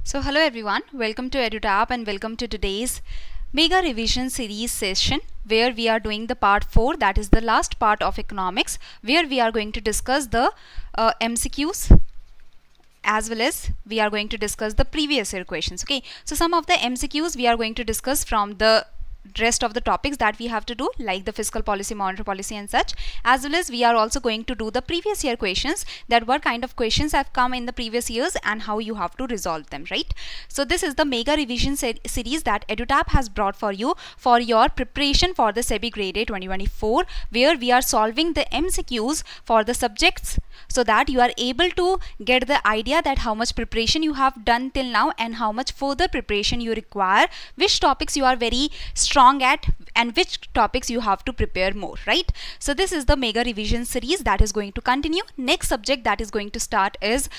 So hello everyone, welcome to EduTap and welcome to today's mega revision series session where we are doing the part 4, that is the last part of economics, where we are going to discuss the MCQs as well as we are going to discuss the previous year questions. Okay, so some of the MCQs we are going to discuss from the rest of the topics that we have to do, like the fiscal policy, monetary policy and such, as well as we are also going to do the previous year questions, that what kind of questions have come in the previous years and how you have to resolve them, right? So this is the mega revision series that EduTap has brought for you for your preparation for the SEBI Grade A 2024, where we are solving the MCQs for the subjects so that you are able to get the idea that how much preparation you have done till now and how much further preparation you require, which topics you are very strong at and which topics you have to prepare more, right? So this is the mega revision series that is going to continue. Next subject that is going to start is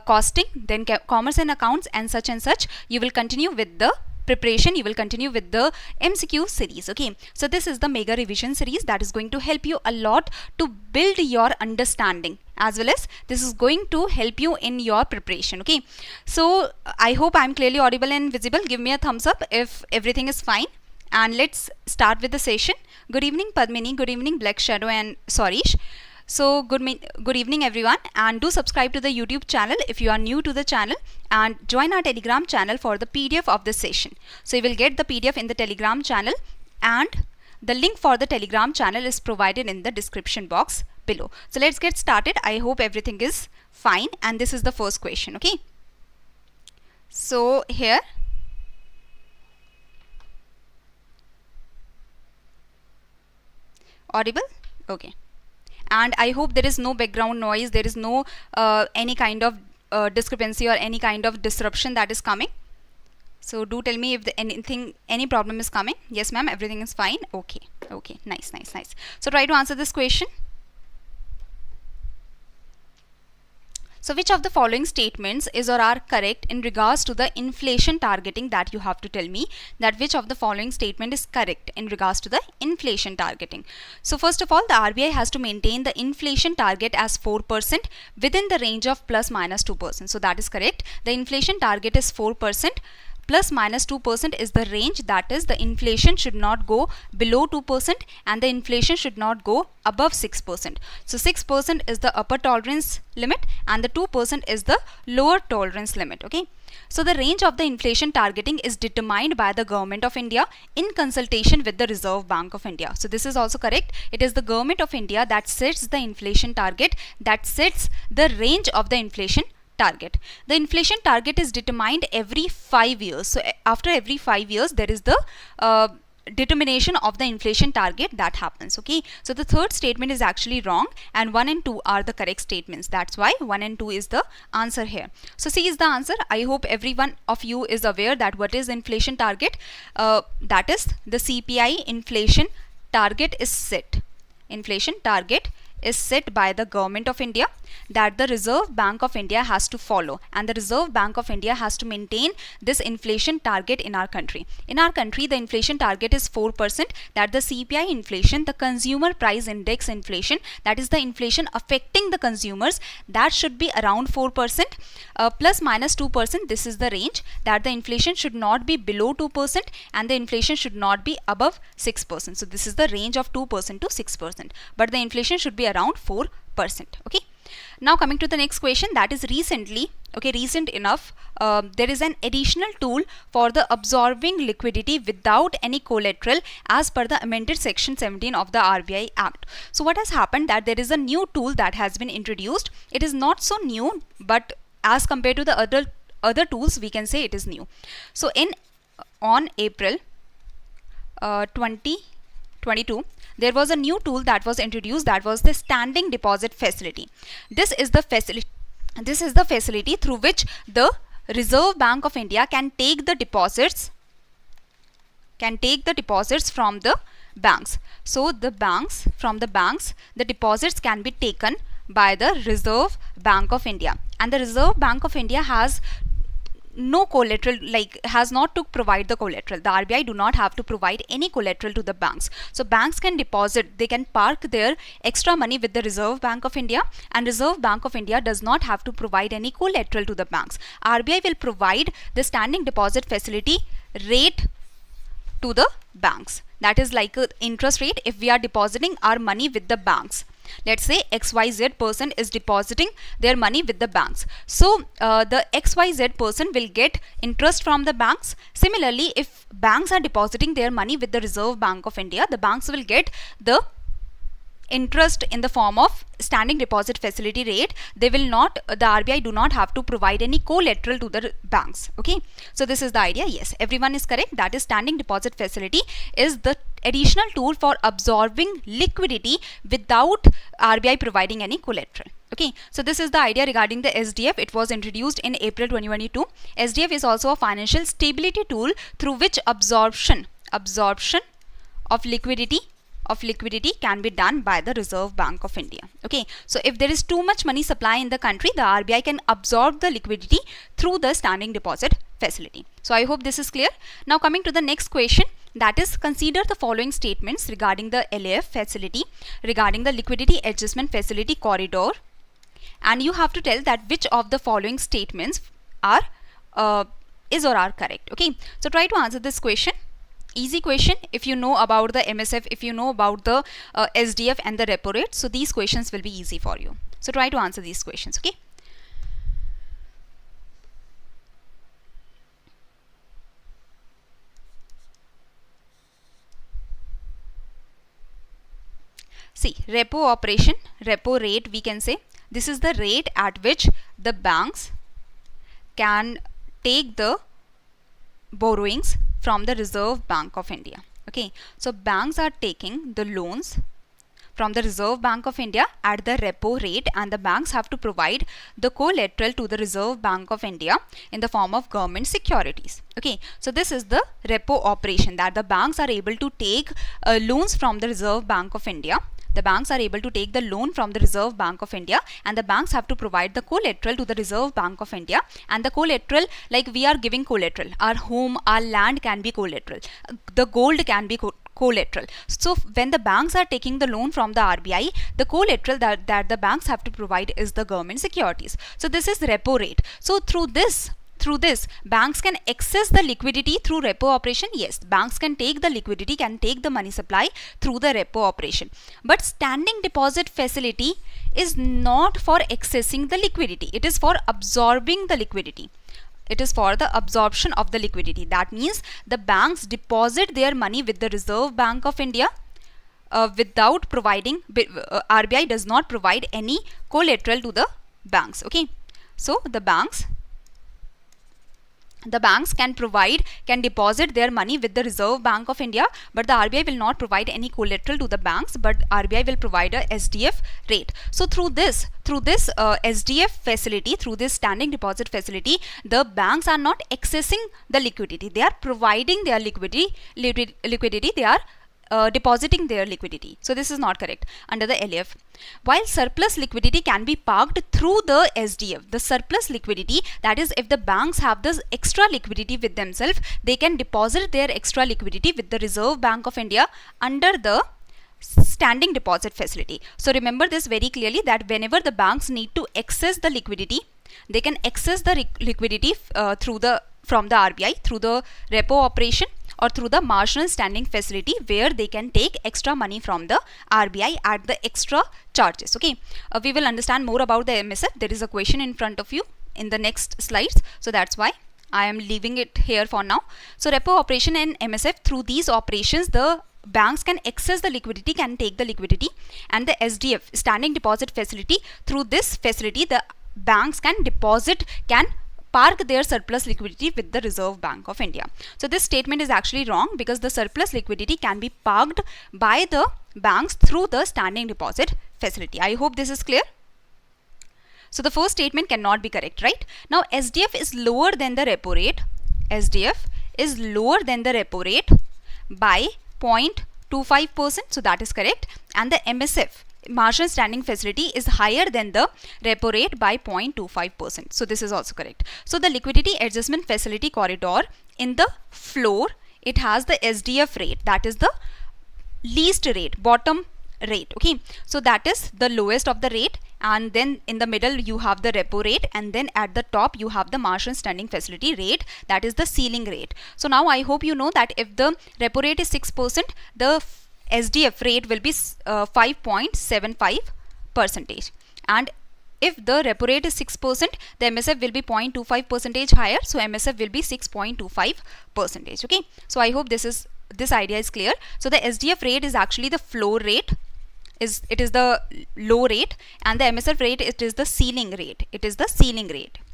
costing, then commerce and accounts and such. You will continue with the preparation, you will continue with the MCQ series. Okay, so this is the mega revision series that is going to help you a lot to build your understanding, as well as this is going to help you in your preparation. Okay, so I hope I'm clearly audible and visible. Give me a thumbs up if everything is fine, and let's start with the session. Good evening Padmini, good evening Black Shadow and Sorish. So good evening everyone, and do subscribe to the YouTube channel if you are new to the channel, and join our Telegram channel for the PDF of this session. So you will get the PDF in the Telegram channel, and the link for the Telegram channel is provided in the description box below. So let's get started. I hope everything is fine, and this is the first question. Okay, so here audible? Okay, and I hope there is no background noise, there is no any kind of discrepancy or any kind of disruption that is coming. So do tell me if any problem is coming. Yes ma'am, everything is fine. Okay, nice. So try to answer this question. So which of the following statements is or are correct in regards to the inflation targeting? That you have to tell me that which of the following statement is correct in regards to the inflation targeting. So first of all, the RBI has to maintain the inflation target as 4% within the range of plus minus 2%. So that is correct. The inflation target is 4%. Plus minus 2% is the range, that is the inflation should not go below 2% and the inflation should not go above 6%. So 6% is the upper tolerance limit and the 2% is the lower tolerance limit. Okay, so the range of the inflation targeting is determined by the Government of India in consultation with the Reserve Bank of India. So this is also correct. It is the Government of India that sets the inflation target, that sets the range of the inflation target. The inflation target is determined every 5 years. So after every 5 years there is the determination of the inflation target that happens. Okay, so the third statement is actually wrong, and 1 and 2 are the correct statements. That's why 1 and 2 is the answer here. So C is the answer. I hope every one of you is aware that what is inflation target. That is the CPI inflation target is set. Inflation target is set by the Government of India, that the Reserve Bank of India has to follow, and the Reserve Bank of India has to maintain this inflation target in our country. In our country the inflation target is 4%, that the CPI inflation, the consumer price index inflation, that is the inflation affecting the consumers, that should be around 4%, plus minus 2%. This is the range, that the inflation should not be below 2% and the inflation should not be above 6%. So this is the range of 2% to 6%, but the inflation should be around 4%. Okay, now coming to the next question, that is recent enough, there is an additional tool for the absorbing liquidity without any collateral as per the amended section 17 of the RBI Act. So what has happened, that there is a new tool that has been introduced. It is not so new, but as compared to the other tools we can say it is new. So on April 2022 there was a new tool that was introduced, that was the standing deposit facility. This is the facility through which the Reserve Bank of India can take the deposits from the banks. So from the banks the deposits can be taken by the Reserve Bank of India, and the Reserve Bank of India has no collateral, like has not to provide the collateral. The RBI do not have to provide any collateral to the banks. So banks can deposit, they can park their extra money with the Reserve Bank of India, and Reserve Bank of India does not have to provide any collateral to the banks. RBI will provide the standing deposit facility rate to the banks. That is like a interest rate if we are depositing our money with the banks. Let's say XYZ person is depositing their money with the banks. So the XYZ person will get interest from the banks. Similarly, if banks are depositing their money with the Reserve Bank of India, the banks will get the interest in the form of standing deposit facility rate. They will not, the RBI do not have to provide any collateral to the banks. Okay, so this is the idea. Yes, everyone is correct. That is, standing deposit facility is the additional tool for absorbing liquidity without RBI providing any collateral. Okay, so this is the idea regarding the SDF. It was introduced in April 2022. SDF is also a financial stability tool through which absorption of liquidity can be done by the Reserve Bank of India. Okay, so if there is too much money supply in the country, the RBI can absorb the liquidity through the standing deposit facility. So I hope this is clear. Now coming to the next question, that is, consider the following statements regarding the LAF facility, regarding the liquidity adjustment facility corridor, and you have to tell that which of the following statements are is or are correct. Okay, so try to answer this question. Easy question. If you know about the MSF, if you know about the SDF and the repo rate, so these questions will be easy for you. So try to answer these questions. Okay, see, repo operation, repo rate, we can say this is the rate at which the banks can take the borrowings from the Reserve Bank of India. Okay, so banks are taking the loans from the Reserve Bank of India at the repo rate, and the banks have to provide the collateral to the Reserve Bank of India in the form of government securities. Okay, so this is the repo operation, that the banks are able to take loans from the Reserve Bank of India. The banks are able to take the loan from the Reserve Bank of India, and the banks have to provide the collateral to the Reserve Bank of India. And the collateral, like we are giving collateral, our home, our land can be collateral, the gold can be collateral. So when the banks are taking the loan from the RBI, the collateral that the banks have to provide is the government securities. So this is repo rate. So through this, banks can access the liquidity through repo operation. Yes, banks can take the liquidity, can take the money supply through the repo operation. But standing deposit facility is not for accessing the liquidity. It is for absorbing the liquidity. It is for the absorption of the liquidity. That means the banks deposit their money with the Reserve Bank of India without providing, RBI does not provide any collateral to the banks. Okay, so the banks can deposit their money with the Reserve Bank of India, but the RBI will not provide any collateral to the banks, but RBI will provide a SDF rate. So through this SDF facility, through this standing deposit facility, the banks are not accessing the liquidity. They are providing their liquidity. They are depositing their liquidity. So this is not correct under the LAF. While surplus liquidity can be parked through the SDF, the surplus liquidity, that is, if the banks have this extra liquidity with themselves, they can deposit their extra liquidity with the Reserve Bank of India under the standing deposit facility. So remember this very clearly, that whenever the banks need to access the liquidity, they can access the liquidity from the RBI through the repo operation or through the marginal standing facility, where they can take extra money from the RBI at the extra charges. Okay, we will understand more about the MSF. There is a question in front of you in the next slides, so that's why I am leaving it here for now. So repo operation and MSF, through these operations, the banks can access the liquidity, can take the liquidity, and the SDF, standing deposit facility, through this facility the banks can park their surplus liquidity with the Reserve Bank of India. So this statement is actually wrong, because the surplus liquidity can be parked by the banks through the standing deposit facility. I hope this is clear. So the first statement cannot be correct, right? Now SDF is lower than the repo rate. SDF is lower than the repo rate by 0.25%. So that is correct. And the MSF marginal standing facility is higher than the repo rate by 0.25%. So this is also correct. So the liquidity adjustment facility corridor, in the floor it has the SDF rate, that is the least rate, bottom rate. Okay, so that is the lowest of the rate, and then in the middle you have the repo rate, and then at the top you have the marginal standing facility rate, that is the ceiling rate. So now I hope you know that if the repo rate is 6%, the SDF rate will be 5.75%, and if the repo rate is 6%, the MSF will be 0.25% higher, so MSF will be 6.25%. Okay, so I hope this idea is clear. So the SDF rate is actually the floor rate, it is the low rate, and the MSF rate, it is the ceiling rate,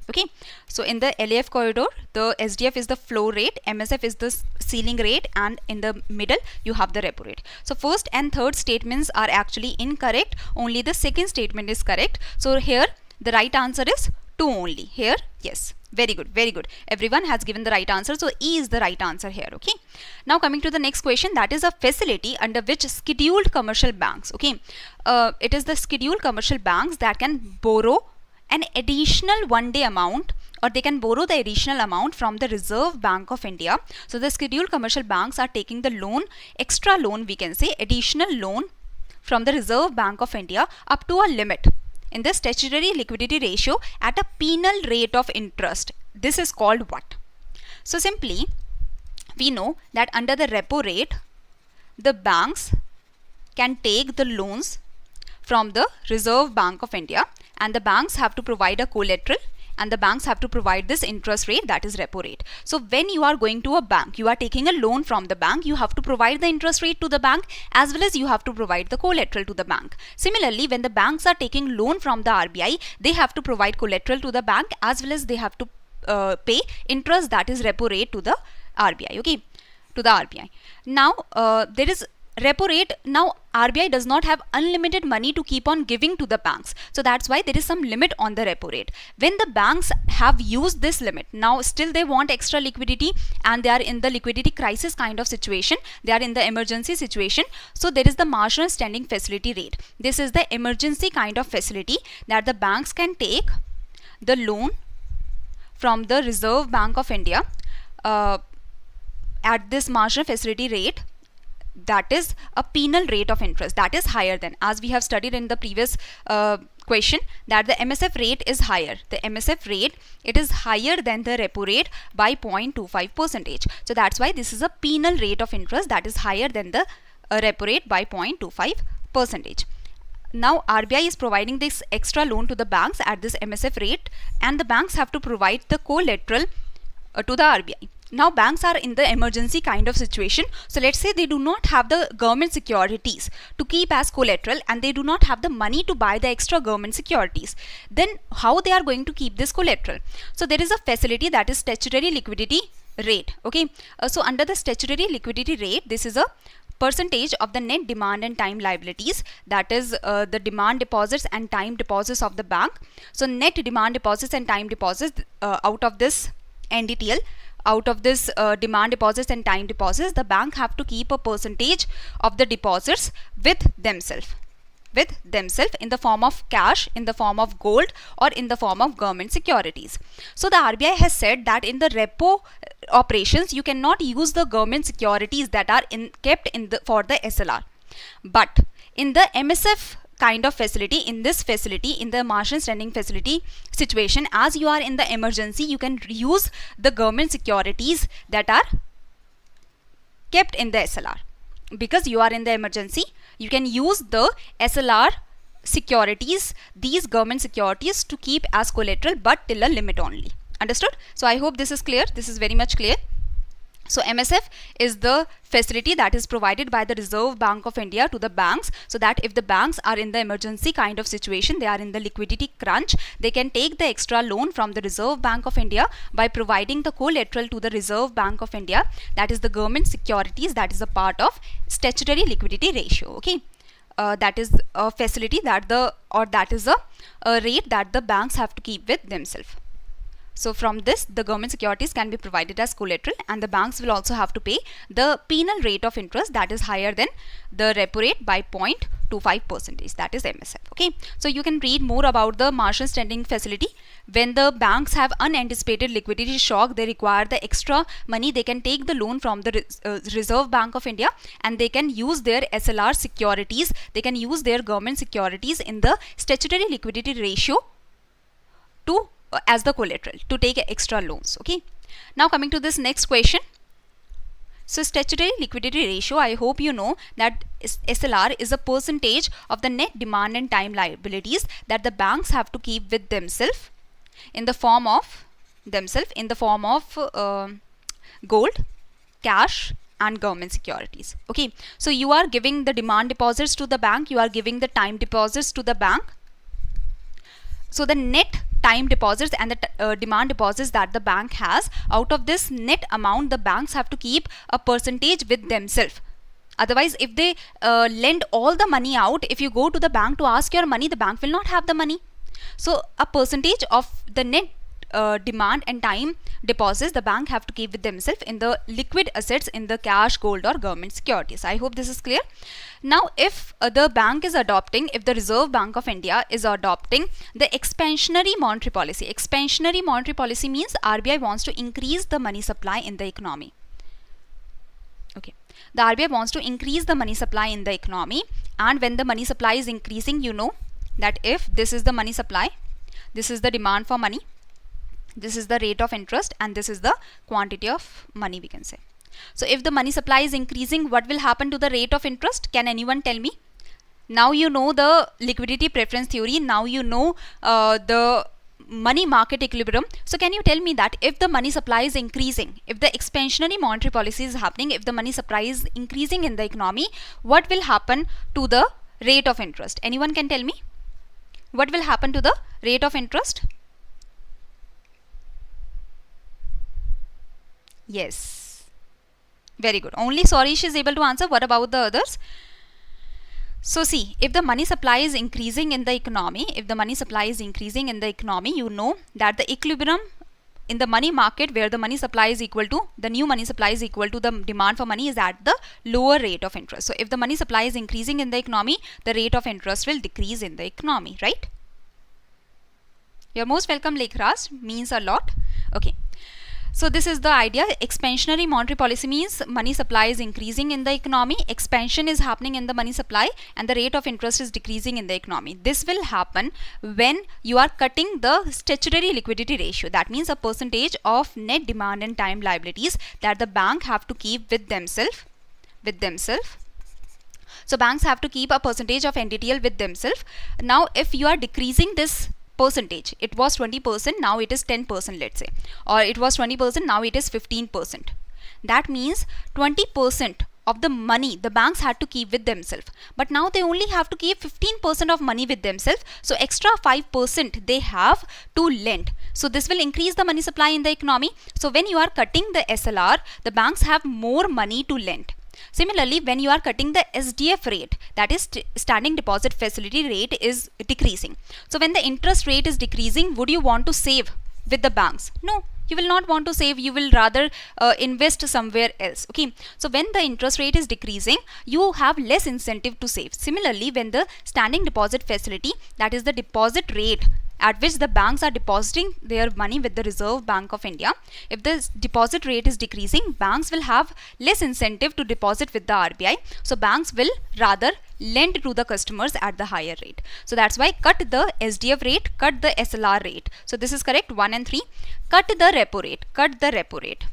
Okay, so in the LAF corridor, the SDF is the floor rate, MSF is the ceiling rate, and in the middle you have the repo rate. So first and third statements are actually incorrect, only the second statement is correct. So here the right answer is 2 only. Here, yes, very good, very good. Everyone has given the right answer, so E is the right answer here. Okay, now coming to the next question, that is a facility under which scheduled commercial banks, okay, it is the scheduled commercial banks that can borrow an additional one-day amount, or they can borrow the additional amount from the Reserve Bank of India. So the scheduled commercial banks are taking the loan, extra loan, we can say additional loan from the Reserve Bank of India up to a limit in the statutory liquidity ratio at a penal rate of interest. This is called what? So simply we know that under the repo rate, the banks can take the loans from the Reserve Bank of India, and the banks have to provide a collateral, and the banks have to provide this interest rate, that is repo rate. So when you are going to a bank, you are taking a loan from the bank, you have to provide the interest rate to the bank, as well as you have to provide the collateral to the bank. Similarly, when the banks are taking loan from the RBI, they have to provide collateral to the bank, as well as they have to pay interest, that is repo rate, to the RBI. Okay, to the RBI. Now there is repo rate. Now RBI does not have unlimited money to keep on giving to the banks, so that's why there is some limit on the repo rate. When the banks have used this limit, now still they want extra liquidity, and they are in the liquidity crisis kind of situation, they are in the emergency situation. So there is the marginal standing facility rate. This is the emergency kind of facility that the banks can take the loan from the Reserve Bank of India at this marginal facility rate, that is a penal rate of interest, that is higher than, as we have studied in the previous question, that the MSF rate is higher. The MSF rate, it is higher than the repo rate by 0.25%. So that's why this is a penal rate of interest that is higher than the repo rate by 0.25%. Now RBI is providing this extra loan to the banks at this MSF rate, and the banks have to provide the collateral to the RBI. Now banks are in the emergency kind of situation. So let's say they do not have the government securities to keep as collateral, and they do not have the money to buy the extra government securities. Then how they are going to keep this collateral? So there is a facility, that is statutory liquidity rate. Okay, so under the statutory liquidity rate, this is a percentage of the net demand and time liabilities, that is the demand deposits and time deposits of the bank. So net demand deposits and time deposits, out of this NDTL, out of this demand deposits and time deposits, the bank have to keep a percentage of the deposits with themselves in the form of cash, in the form of gold, or in the form of government securities. So the RBI has said that in the repo operations, you cannot use the government securities that are kept for the SLR. But in the MSF kind of facility, in this facility, in the marginal standing facility situation, as you are in the emergency, you can use the government securities that are kept in the SLR. Because you are in the emergency, you can use the SLR securities, these government securities, to keep as collateral, but till a limit only. Understood? So I hope this is clear. This is very much clear. So MSF is the facility that is provided by the Reserve Bank of India to the banks, so that if the banks are in the emergency kind of situation, they are in the liquidity crunch, they can take the extra loan from the Reserve Bank of India by providing the collateral to the Reserve Bank of India, that is the government securities, that is a part of statutory liquidity ratio. Okay, that is a facility that that is a rate that the banks have to keep with themselves. So from this, the government securities can be provided as collateral, and the banks will also have to pay the penal rate of interest that is higher than the repo rate by 0.25%, that is MSF. Okay, so you can read more about the marginal standing facility. When the banks have unanticipated liquidity shock, they require the extra money, they can take the loan from the Reserve Bank of India, and they can use their SLR securities, they can use their government securities in the statutory liquidity ratio to as the collateral to take extra loans. Okay, now coming to this next question. So statutory liquidity ratio, I hope you know that SLR is a percentage of the net demand and time liabilities that the banks have to keep with themselves in the form of gold, cash and government securities. Okay, so you are giving the demand deposits to the bank, you are giving the time deposits to the bank. So the net time deposits and the demand deposits that the bank has, out of this net amount, the banks have to keep a percentage with themselves. Otherwise, if they lend all the money out, if you go to the bank to ask your money, the bank will not have the money. So a percentage of the net demand and time deposits the bank have to keep with themselves in the liquid assets, in the cash, gold or government securities. I hope this is clear. Now if the bank is adopting, if the Reserve Bank of India is adopting the expansionary monetary policy. Expansionary monetary policy means RBI wants to increase the money supply in the economy. Okay, the RBI wants to increase the money supply in the economy, and when the money supply is increasing, you know that if this is the money supply, this is the demand for money, this is the rate of interest, and this is the quantity of money, we can say. So if the money supply is increasing, what will happen to the rate of interest? Can anyone tell me? Now you know the liquidity preference theory, now you know the money market equilibrium. So can you tell me that if the money supply is increasing, if the expansionary monetary policy is happening, if the money supply is increasing in the economy, what will happen to the rate of interest? Anyone can tell me? What will happen to the rate of interest? Yes, very good. Only Sorish is able to answer. What about the others? So see, if the money supply is increasing in the economy, if the money supply is increasing in the economy, you know that the equilibrium in the money market, where the money supply is equal to, the new money supply is equal to the demand for money, is at the lower rate of interest. So if the money supply is increasing in the economy, the rate of interest will decrease in the economy, right? You're most welcome, Lekhraj, means a lot. Okay. So this is the idea. Expansionary monetary policy means money supply is increasing in the economy, expansion is happening in the money supply, and the rate of interest is decreasing in the economy. This will happen when you are cutting the statutory liquidity ratio. That means a percentage of net demand and time liabilities that the bank have to keep with themselves. So banks have to keep a percentage of NDTL with themselves. Now if you are decreasing this percentage, it was 20%, now it is 10%, let's say, or it was 20%, now it is 15%. That means 20% of the money the banks had to keep with themselves, but now they only have to keep 15% of money with themselves. So extra 5% they have to lend. So this will increase the money supply in the economy. So when you are cutting the SLR, the banks have more money to lend. Similarly, when you are cutting the SDF rate, that is standing deposit facility rate, is decreasing. So when the interest rate is decreasing, would you want to save with the banks? No, you will not want to save, you will rather invest somewhere else. Okay, so when the interest rate is decreasing, you have less incentive to save. Similarly, when the standing deposit facility, that is the deposit rate at which the banks are depositing their money with the Reserve Bank of India, if the deposit rate is decreasing, banks will have less incentive to deposit with the RBI. So banks will rather lend to the customers at the higher rate. So that's why cut the SDF rate, cut the SLR rate. So this is correct, 1 and 3. Cut the repo rate, cut the repo rate.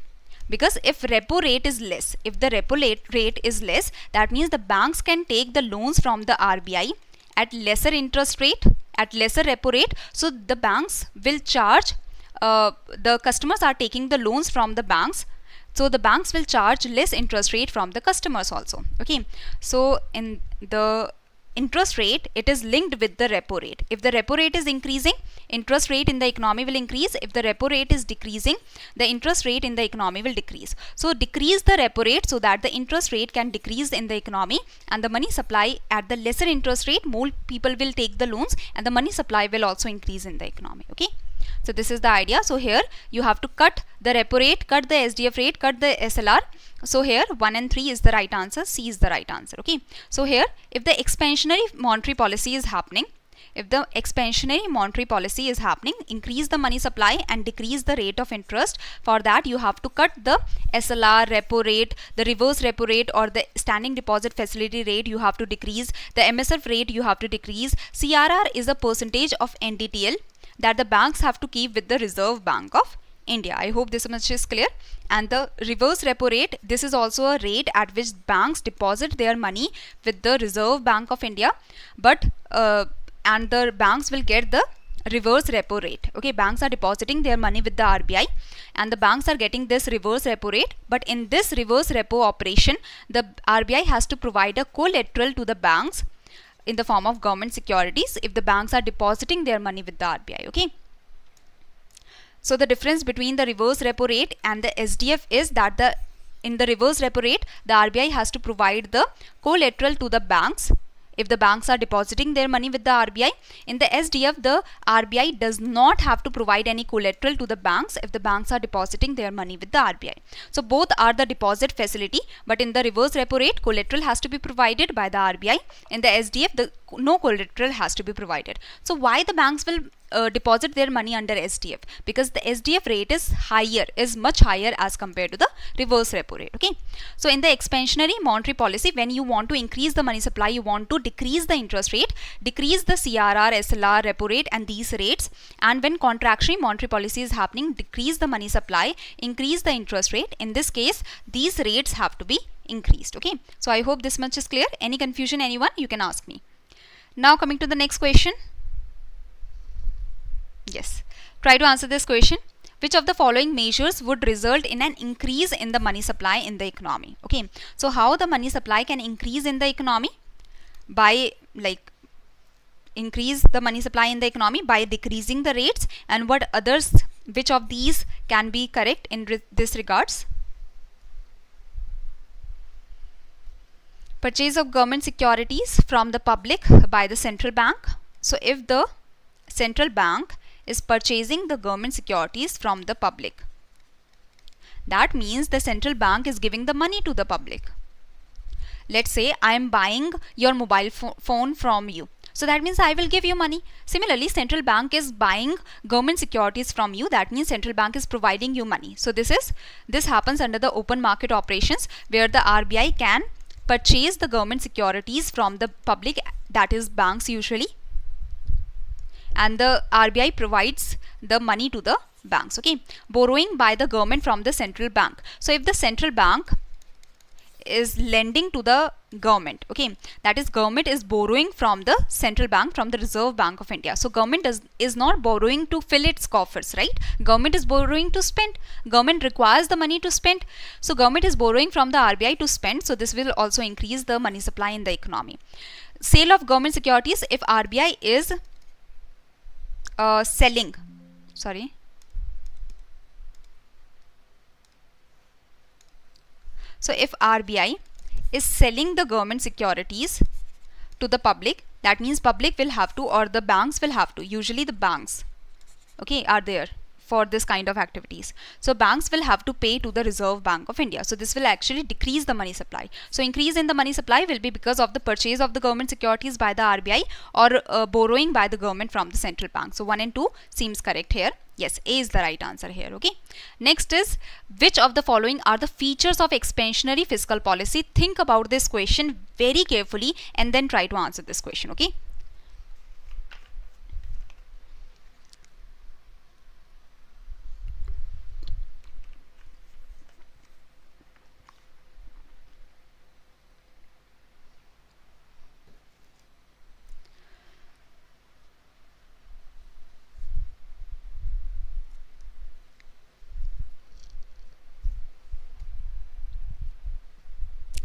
Because if repo rate is less, if the repo rate is less, that means the banks can take the loans from the RBI at lesser interest rate, at lesser repo rate. So the banks will charge, the customers are taking the loans from the banks, so the banks will charge less interest rate from the customers also. Okay, so in the interest rate, it is linked with the repo rate. If the repo rate is increasing, interest rate in the economy will increase. If the repo rate is decreasing, the interest rate in the economy will decrease. So decrease the repo rate so that the interest rate can decrease in the economy, and the money supply at the lesser interest rate, more people will take the loans, and the money supply will also increase in the economy. Okay, So this is the idea. So here you have to cut the repo rate, cut the SDF rate, cut the SLR. So here 1 and 3 is the right answer, C is the right answer. Okay. So here if the expansionary monetary policy is happening, increase the money supply and decrease the rate of interest. For that you have to cut the SLR, repo rate, the reverse repo rate or the standing deposit facility rate you have to decrease, the MSF rate you have to decrease. CRR is a percentage of NDTL that the banks have to keep with the Reserve Bank of India. I hope this much is clear. And the reverse repo rate, this is also a rate at which banks deposit their money with the Reserve Bank of India, but and the banks will get the reverse repo rate. Okay, banks are depositing their money with the RBI and the banks are getting this reverse repo rate, but in this reverse repo operation the RBI has to provide a collateral to the banks in the form of government securities if the banks are depositing their money with the RBI. Okay. So the difference between the reverse repo rate and the SDF is that in the reverse repo rate the RBI has to provide the collateral to the banks if the banks are depositing their money with the RBI. In the SDF, the RBI does not have to provide any collateral to the banks if the banks are depositing their money with the RBI. So both are the deposit facility, but in the reverse repo rate, collateral has to be provided by the RBI. In the SDF, no collateral has to be provided. So why the banks will deposit their money under SDF? Because the SDF rate is much higher as compared to the reverse repo rate. Okay. So in the expansionary monetary policy, when you want to increase the money supply, you want to decrease the interest rate, decrease the CRR, SLR, repo rate and these rates. And when contractionary monetary policy is happening, decrease the money supply, increase the interest rate. In this case, these rates have to be increased. Okay. So I hope this much is clear. Any confusion, anyone, you can ask me. Now coming to the next question. Yes, try to answer this question. Which of the following measures would result in an increase in the money supply in the economy? Okay, so how the money supply can increase in the economy? By increase the money supply in the economy by decreasing the rates, and which of these can be correct in this regards? Purchase of government securities from the public by the central bank. So if the central bank is purchasing the government securities from the public, that means the central bank is giving the money to the public. Let's say I am buying your mobile phone from you, so that means I will give you money. Similarly, central bank is buying government securities from you, that means central bank is providing you money. So this happens under the open market operations, where the RBI can purchase the government securities from the public, that is banks usually, and the RBI provides the money to the banks. Okay, borrowing by the government from the central bank. So if the central bank is lending to the government, okay, that is government is borrowing from the central bank, from the Reserve Bank of India. So government is not borrowing to fill its coffers, right? Government is borrowing to spend. Government requires the money to spend. So government is borrowing from the RBI to spend. So this will also increase the money supply in the economy. Sale of government securities, if RBI is selling, so if RBI is selling the government securities to the public, that means public will have to, or the banks will have to, usually the banks, okay, are there for this kind of activities. So banks will have to pay to the Reserve Bank of India. So this will actually decrease the money supply. So increase in the money supply will be because of the purchase of the government securities by the RBI or borrowing by the government from the central bank. So 1 and 2 seems correct here. Yes, A is the right answer here. Okay. Next is, which of the following are the features of expansionary fiscal policy? Think about this question very carefully and then try to answer this question. Okay.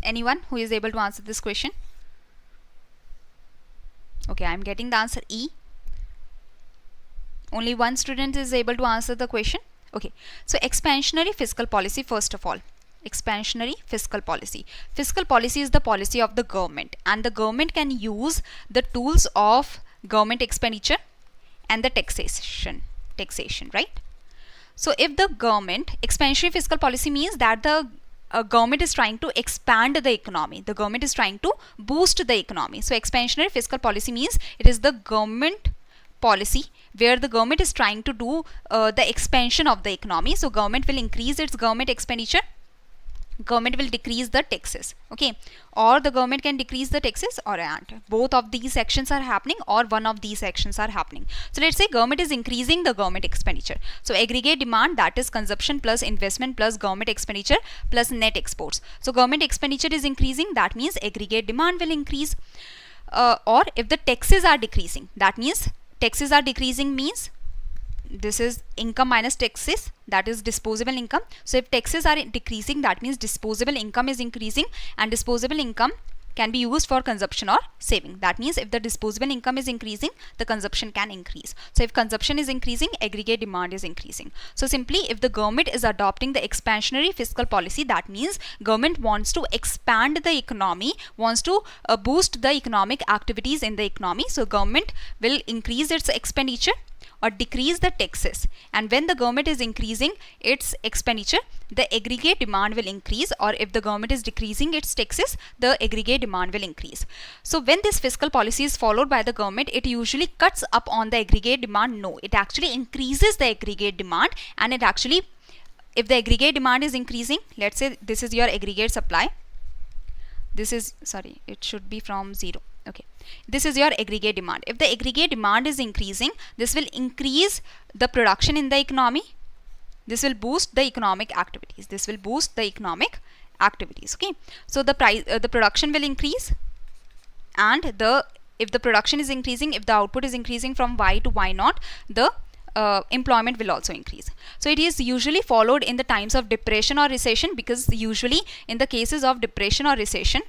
Anyone who is able to answer this question? Okay, I am getting the answer E. Only one student is able to answer the question. Okay, so expansionary fiscal policy, first of all. Expansionary fiscal policy. Fiscal policy is the policy of the government, and the government can use the tools of government expenditure and the taxation. taxation, right? So if the government, expansionary fiscal policy means that the government is trying to expand the economy. The government is trying to boost the economy. So expansionary fiscal policy means it is the government policy where the government is trying to do the expansion of the economy. So government will increase its government expenditure, government will decrease the taxes, okay, or the government can decrease the taxes or not. Both of these actions are happening or one of these actions are happening. So let's say government is increasing the government expenditure. So aggregate demand, that is consumption plus investment plus government expenditure plus net exports. So government expenditure is increasing, that means aggregate demand will increase. Or if the taxes are decreasing, that means taxes are decreasing means this is income minus taxes, that is disposable income. So if taxes are decreasing, that means disposable income is increasing, and disposable income can be used for consumption or saving. That means if the disposable income is increasing, the consumption can increase. So if consumption is increasing, aggregate demand is increasing. So simply, if the government is adopting the expansionary fiscal policy, that means government wants to expand the economy, wants to boost the economic activities in the economy. So government will increase its expenditure or decrease the taxes, and when the government is increasing its expenditure, the aggregate demand will increase, or if the government is decreasing its taxes, the aggregate demand will increase. So when this fiscal policy is followed by the government, it usually cuts up on the aggregate demand. No, it actually increases the aggregate demand, and it actually, if the aggregate demand is increasing, let's say this is your aggregate supply, this is, sorry, it should be from 0. Okay, this is your aggregate demand. If the aggregate demand is increasing, this will increase the production in the economy. This will boost the economic activities. This will boost the economic activities. Okay, so the price, the production will increase, and if the production is increasing, if the output is increasing from Y to Y naught, the employment will also increase. So it is usually followed in the times of depression or recession, because usually in the cases of depression or recession,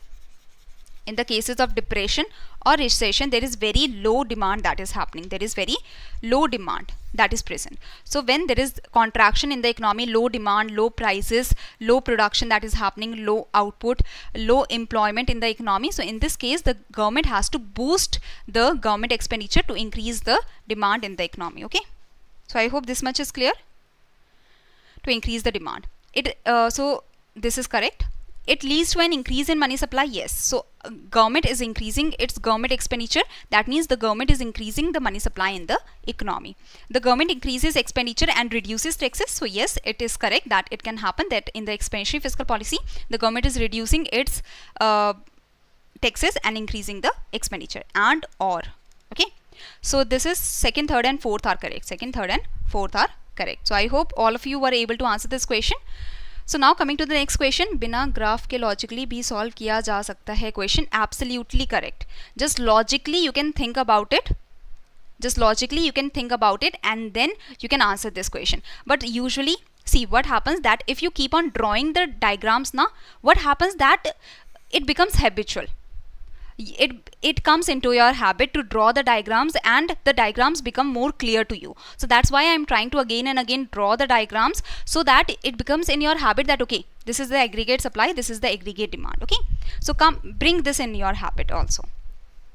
there is very low demand that is happening. There is very low demand that is present. So when there is contraction in the economy, low demand, low prices, low production that is happening, low output, low employment in the economy. So in this case, the government has to boost the government expenditure to increase the demand in the economy. Okay. So I hope this much is clear. To increase the demand. So this is correct. It leads to an increase in money supply. Yes. So government is increasing its government expenditure. That means the government is increasing the money supply in the economy. The government increases expenditure and reduces taxes. So yes, it is correct that it can happen that in the expansionary fiscal policy, the government is reducing its taxes and increasing the expenditure, and or. Okay. So this is second, third and fourth are correct. Second, third and fourth are correct. So I hope all of you were able to answer this question. So now coming to the next question, बिना graph के logically भी solve किया जा सकता है question. Absolutely correct. Just logically you can think about it. And then you can answer this question. But usually, see what happens that if you keep on drawing the diagrams now, what happens that it becomes habitual. It comes into your habit to draw the diagrams, and the diagrams become more clear to you. So that's why I'm trying to again and again draw the diagrams, so that it becomes in your habit that okay, this is the aggregate supply, this is the aggregate demand. Okay, so bring this in your habit also,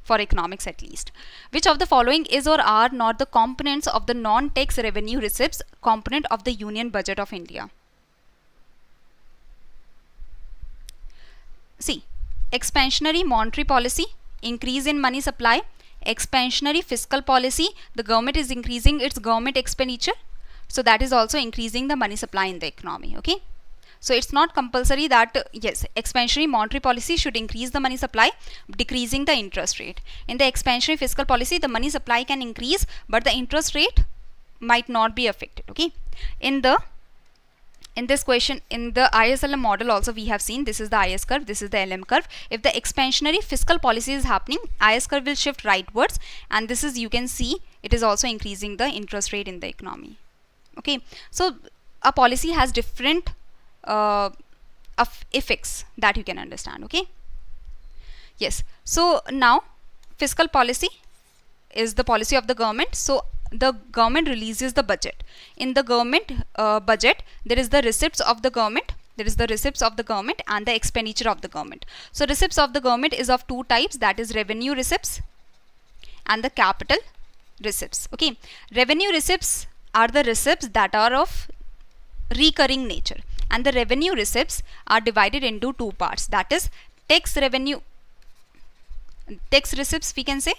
for economics at least. Which of the following is or are not the components of the non-tax revenue receipts component of the Union Budget of India? See, expansionary monetary policy, increase in money supply. Expansionary fiscal policy, the government is increasing its government expenditure, so that is also increasing the money supply in the economy. Okay, so it's not compulsory that yes, expansionary monetary policy should increase the money supply, decreasing the interest rate. In the expansionary fiscal policy, the money supply can increase, but the interest rate might not be affected. Okay, in this question, in the ISLM model also we have seen, this is the IS curve, this is the LM curve. If the expansionary fiscal policy is happening, IS curve will shift rightwards, and this is, you can see, it is also increasing the interest rate in the economy. Okay, so a policy has different effects that you can understand. Okay, yes. So now fiscal policy is the policy of the government. So the government releases the budget. In the government budget, there is the receipts of the government, and the expenditure of the government. So receipts of the government is of two types, that is revenue receipts and the capital receipts. Okay, revenue receipts are the receipts that are of recurring nature, and the revenue receipts are divided into two parts, that is tax receipts, we can say,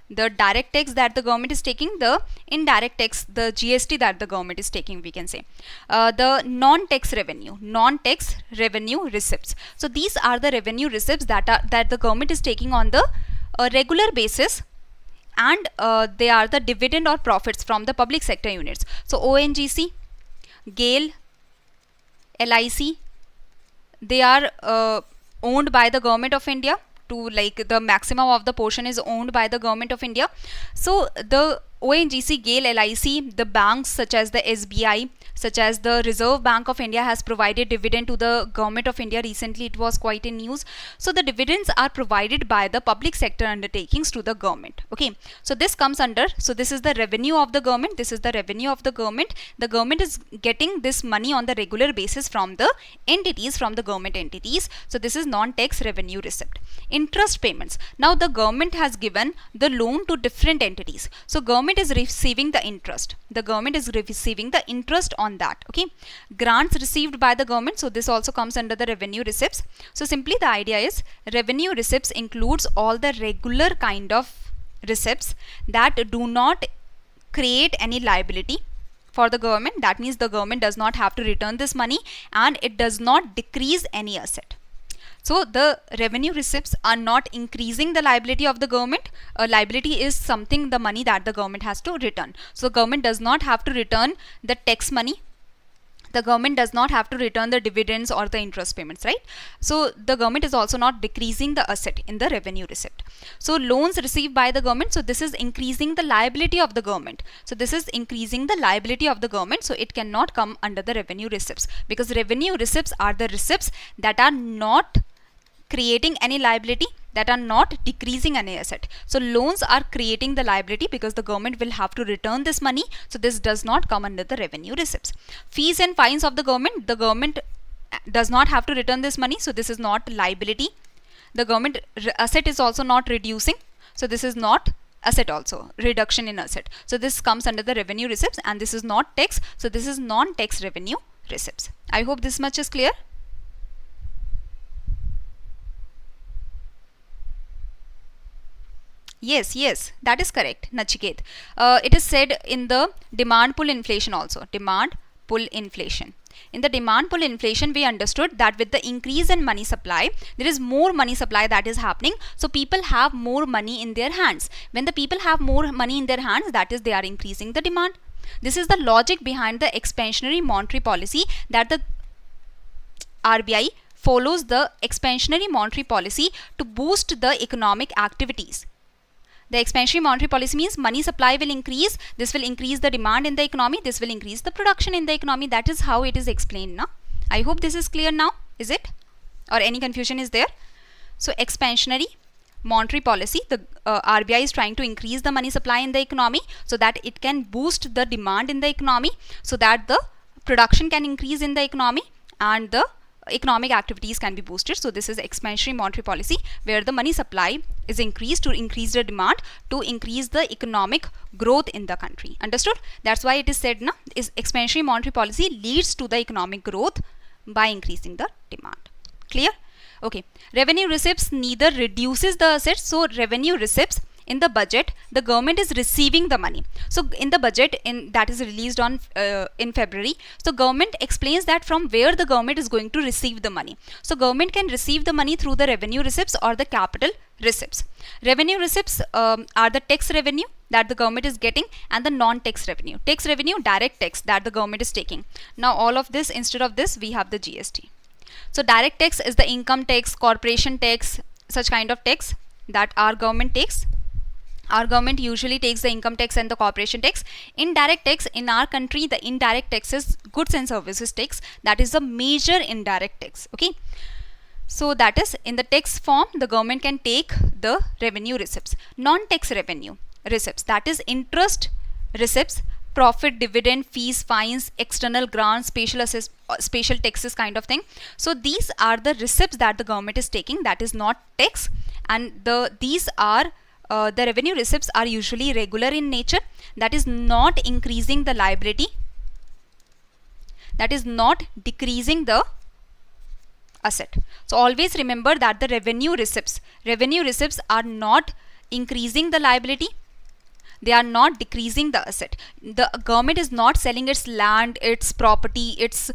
the direct tax that the government is taking, the indirect tax, the GST that the government is taking, we can say, the non-tax revenue receipts. So these are the revenue receipts that the government is taking on the regular basis, and they are the dividend or profits from the public sector units. So ONGC, GAIL, LIC, they are owned by the government of India. To like the maximum of the portion is owned by the government of India. So the ONGC, GAIL, LIC, the banks such as the SBI, such as the Reserve Bank of India has provided dividend to the government of India. Recently it was quite in news. So the dividends are provided by the public sector undertakings to the government. Okay, so this comes under, so this is the revenue of the government, this is the revenue of the government. The government is getting this money on the regular basis from the entities, from the government entities. So this is non-tax revenue receipt. Interest payments. Now the government has given the loan to different entities. So government is receiving the interest. The government is receiving the interest on that. Okay, grants received by the government, so this also comes under the revenue receipts. So simply the idea is revenue receipts includes all the regular kind of receipts that do not create any liability for the government. That means the government does not have to return this money, and it does not decrease any asset. So the revenue receipts are not increasing the liability of the government. A liability is something, the money that the government has to return. So government does not have to return the tax money. The government does not have to return the dividends or the interest payments, right? So the government is also not decreasing the asset in the revenue receipt. So loans received by the government, so this is increasing the liability of the government. So this is increasing the liability of the government, so it cannot come under the revenue receipts, because revenue receipts are the receipts that are not creating any liability, that are not decreasing any asset. So loans are creating the liability because the government will have to return this money. So this does not come under the revenue receipts. Fees and fines of the government does not have to return this money. So this is not liability. The government asset is also not reducing. So this is not asset also, reduction in asset. So this comes under the revenue receipts, and this is not tax. So this is non-tax revenue receipts. I hope this much is clear. Yes, that is correct, Nachiket. It is said in the demand pull inflation also. Demand pull inflation. In the demand pull inflation, we understood that with the increase in money supply, there is more money supply that is happening. So people have more money in their hands. When the people have more money in their hands, that is, they are increasing the demand. This is the logic behind the expansionary monetary policy, that the RBI follows the expansionary monetary policy to boost the economic activities. The expansionary monetary policy means money supply will increase. This will increase the demand in the economy. This will increase the production in the economy. That is how it is explained now. I hope this is clear now. Is it? Or any confusion is there? So expansionary monetary policy, the RBI is trying to increase the money supply in the economy so that it can boost the demand in the economy, so that the production can increase in the economy and the economic activities can be boosted. So this is expansionary monetary policy, where the money supply is increased to increase the demand, to increase the economic growth in the country. Understood? That's why it is said now, is expansionary monetary policy leads to the economic growth by increasing the demand. Clear? Okay. Revenue receipts neither reduces the assets. So revenue receipts, in the budget, the government is receiving the money. So in the budget that is released on in February, so government explains that from where the government is going to receive the money. So government can receive the money through the revenue receipts or the capital receipts. Revenue receipts are the tax revenue that the government is getting, and the non-tax revenue. Tax revenue, direct tax that the government is taking. Now all of this, instead of this, we have the GST. So direct tax is the income tax, corporation tax, such kind of tax that our government takes. Our government usually takes the income tax and the corporation tax. Indirect tax, in our country, the indirect tax is goods and services tax. That is the major indirect tax. Okay. So that is, in the tax form, the government can take the revenue receipts. Non-tax revenue receipts, that is interest receipts, profit, dividend, fees, fines, external grants, special taxes kind of thing. So these are the receipts that the government is taking. That is not tax, and these are the revenue receipts are usually regular in nature, that is not increasing the liability, that is not decreasing the asset. So always remember that the revenue receipts are not increasing the liability, they are not decreasing the asset. The government is not selling its land, its property, its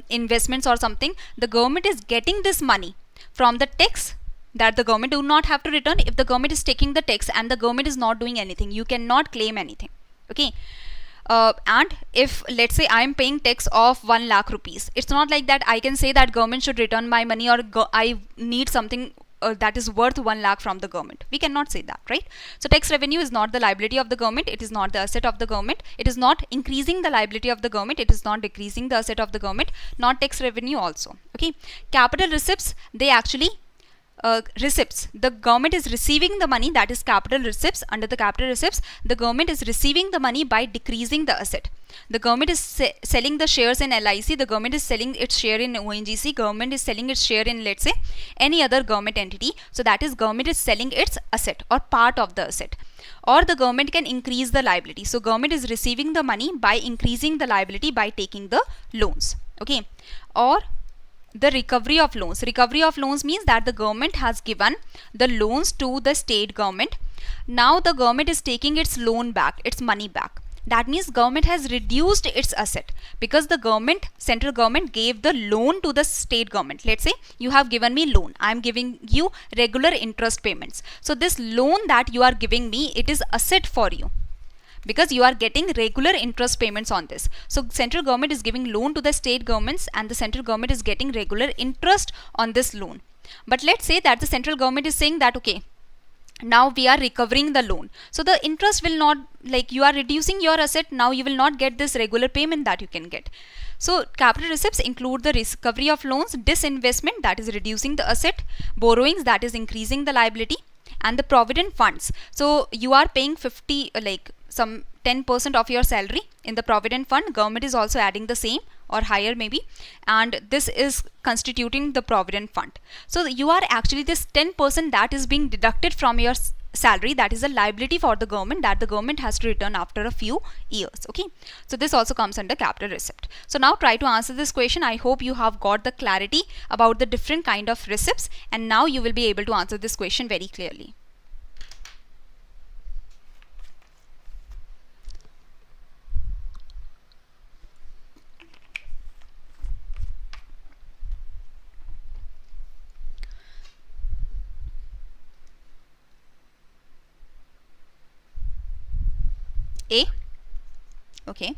investments or something. The government is getting this money from the tax that the government do not have to return. If the government is taking the tax and the government is not doing anything, you cannot claim anything. Okay. And if let's say I am paying tax of 1 lakh rupees, it's not like that I can say that government should return my money, or I need something that is worth 1 lakh from the government. We cannot say that, right? So tax revenue is not the liability of the government, it is not the asset of the government, it is not increasing the liability of the government, it is not decreasing the asset of the government, not tax revenue also. Okay. Capital receipts, they actually receipts, the government is receiving the money, that is capital receipts. Under the capital receipts, the government is receiving the money by decreasing the asset. The government is selling the shares in LIC, the government is selling its share in ONGC, government is selling its share in, let's say, any other government entity. So that is government is selling its asset or part of the asset. Or the government can increase the liability. So government is receiving the money by increasing the liability by taking the loans. Okay. Or the recovery of loans. Recovery of loans means that the government has given the loans to the state government. Now the government is taking its loan back, its money back. That means government has reduced its asset because the government, central government, gave the loan to the state government. Let's say you have given me loan, I am giving you regular interest payments. So this loan that you are giving me, it is asset for you, because you are getting regular interest payments on this. So central government is giving loan to the state governments and the central government is getting regular interest on this loan. But let's say that the central government is saying that, okay, now we are recovering the loan. So the interest will not, like, you are reducing your asset, now you will not get this regular payment that you can get. So capital receipts include the recovery of loans, disinvestment, that is reducing the asset, borrowings, that is increasing the liability, and the provident funds. So you are paying 50, like some 10% of your salary in the provident fund, government is also adding the same or higher maybe, and this is constituting the provident fund. So you are actually, this 10% that is being deducted from your salary, that is a liability for the government that the government has to return after a few years. Okay, so this also comes under capital receipt. So now try to answer this question. I hope you have got the clarity about the different kind of receipts, and now you will be able to answer this question very clearly. A. Okay.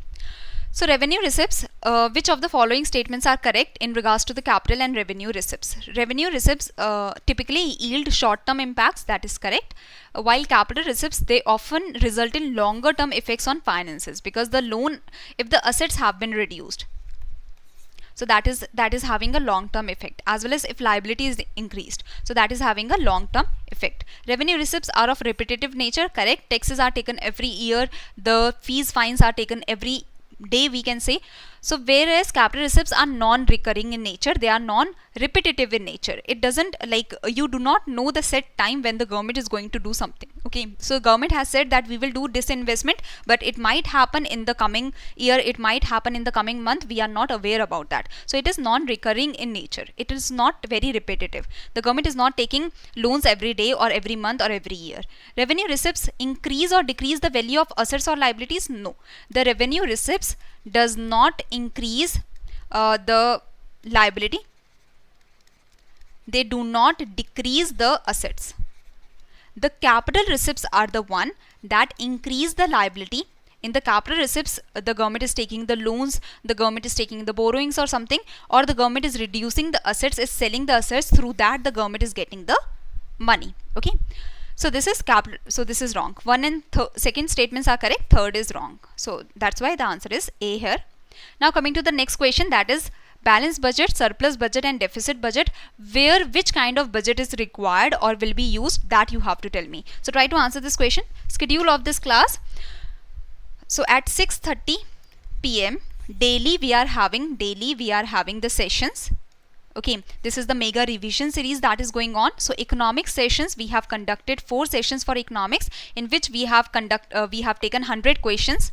So revenue receipts, which of the following statements are correct in regards to the capital and revenue receipts? Revenue receipts typically yield short-term impacts, that is correct. While capital receipts, they often result in longer-term effects on finances, because the loan, if the assets have been reduced, so that is having a long-term effect, as well as if liability is increased, so that is having a long-term effect. Revenue receipts are of repetitive nature, correct. Taxes are taken every year, the fees, fines are taken every day, we can say. So whereas capital receipts are non-recurring in nature, they are non-repetitive in nature. It doesn't, like, you do not know the set time when the government is going to do something. Okay, so government has said that we will do disinvestment, but it might happen in the coming year, it might happen in the coming month, we are not aware about that. So it is non-recurring in nature, it is not very repetitive. The government is not taking loans every day or every month or every year. Revenue receipts increase or decrease the value of assets or liabilities? No, the revenue receipts does not increase the liability, they do not decrease the assets. The capital receipts are the one that increase the liability. In the capital receipts, the government is taking the loans, the government is taking the borrowings or something, or the government is reducing the assets, is selling the assets, through that the government is getting the money. Okay, so this is capital, so this is wrong. One and second statements are correct, third is wrong. So that's why the answer is A here. Now coming to the next question, that is balance budget, surplus budget and deficit budget, where which kind of budget is required or will be used, that you have to tell me. So try to answer this question. Schedule of this class. So at 6:30 p.m. daily we are having the sessions. Okay, this is the mega revision series that is going on. So economic sessions, we have conducted 4 sessions for economics, in which we have taken 100 questions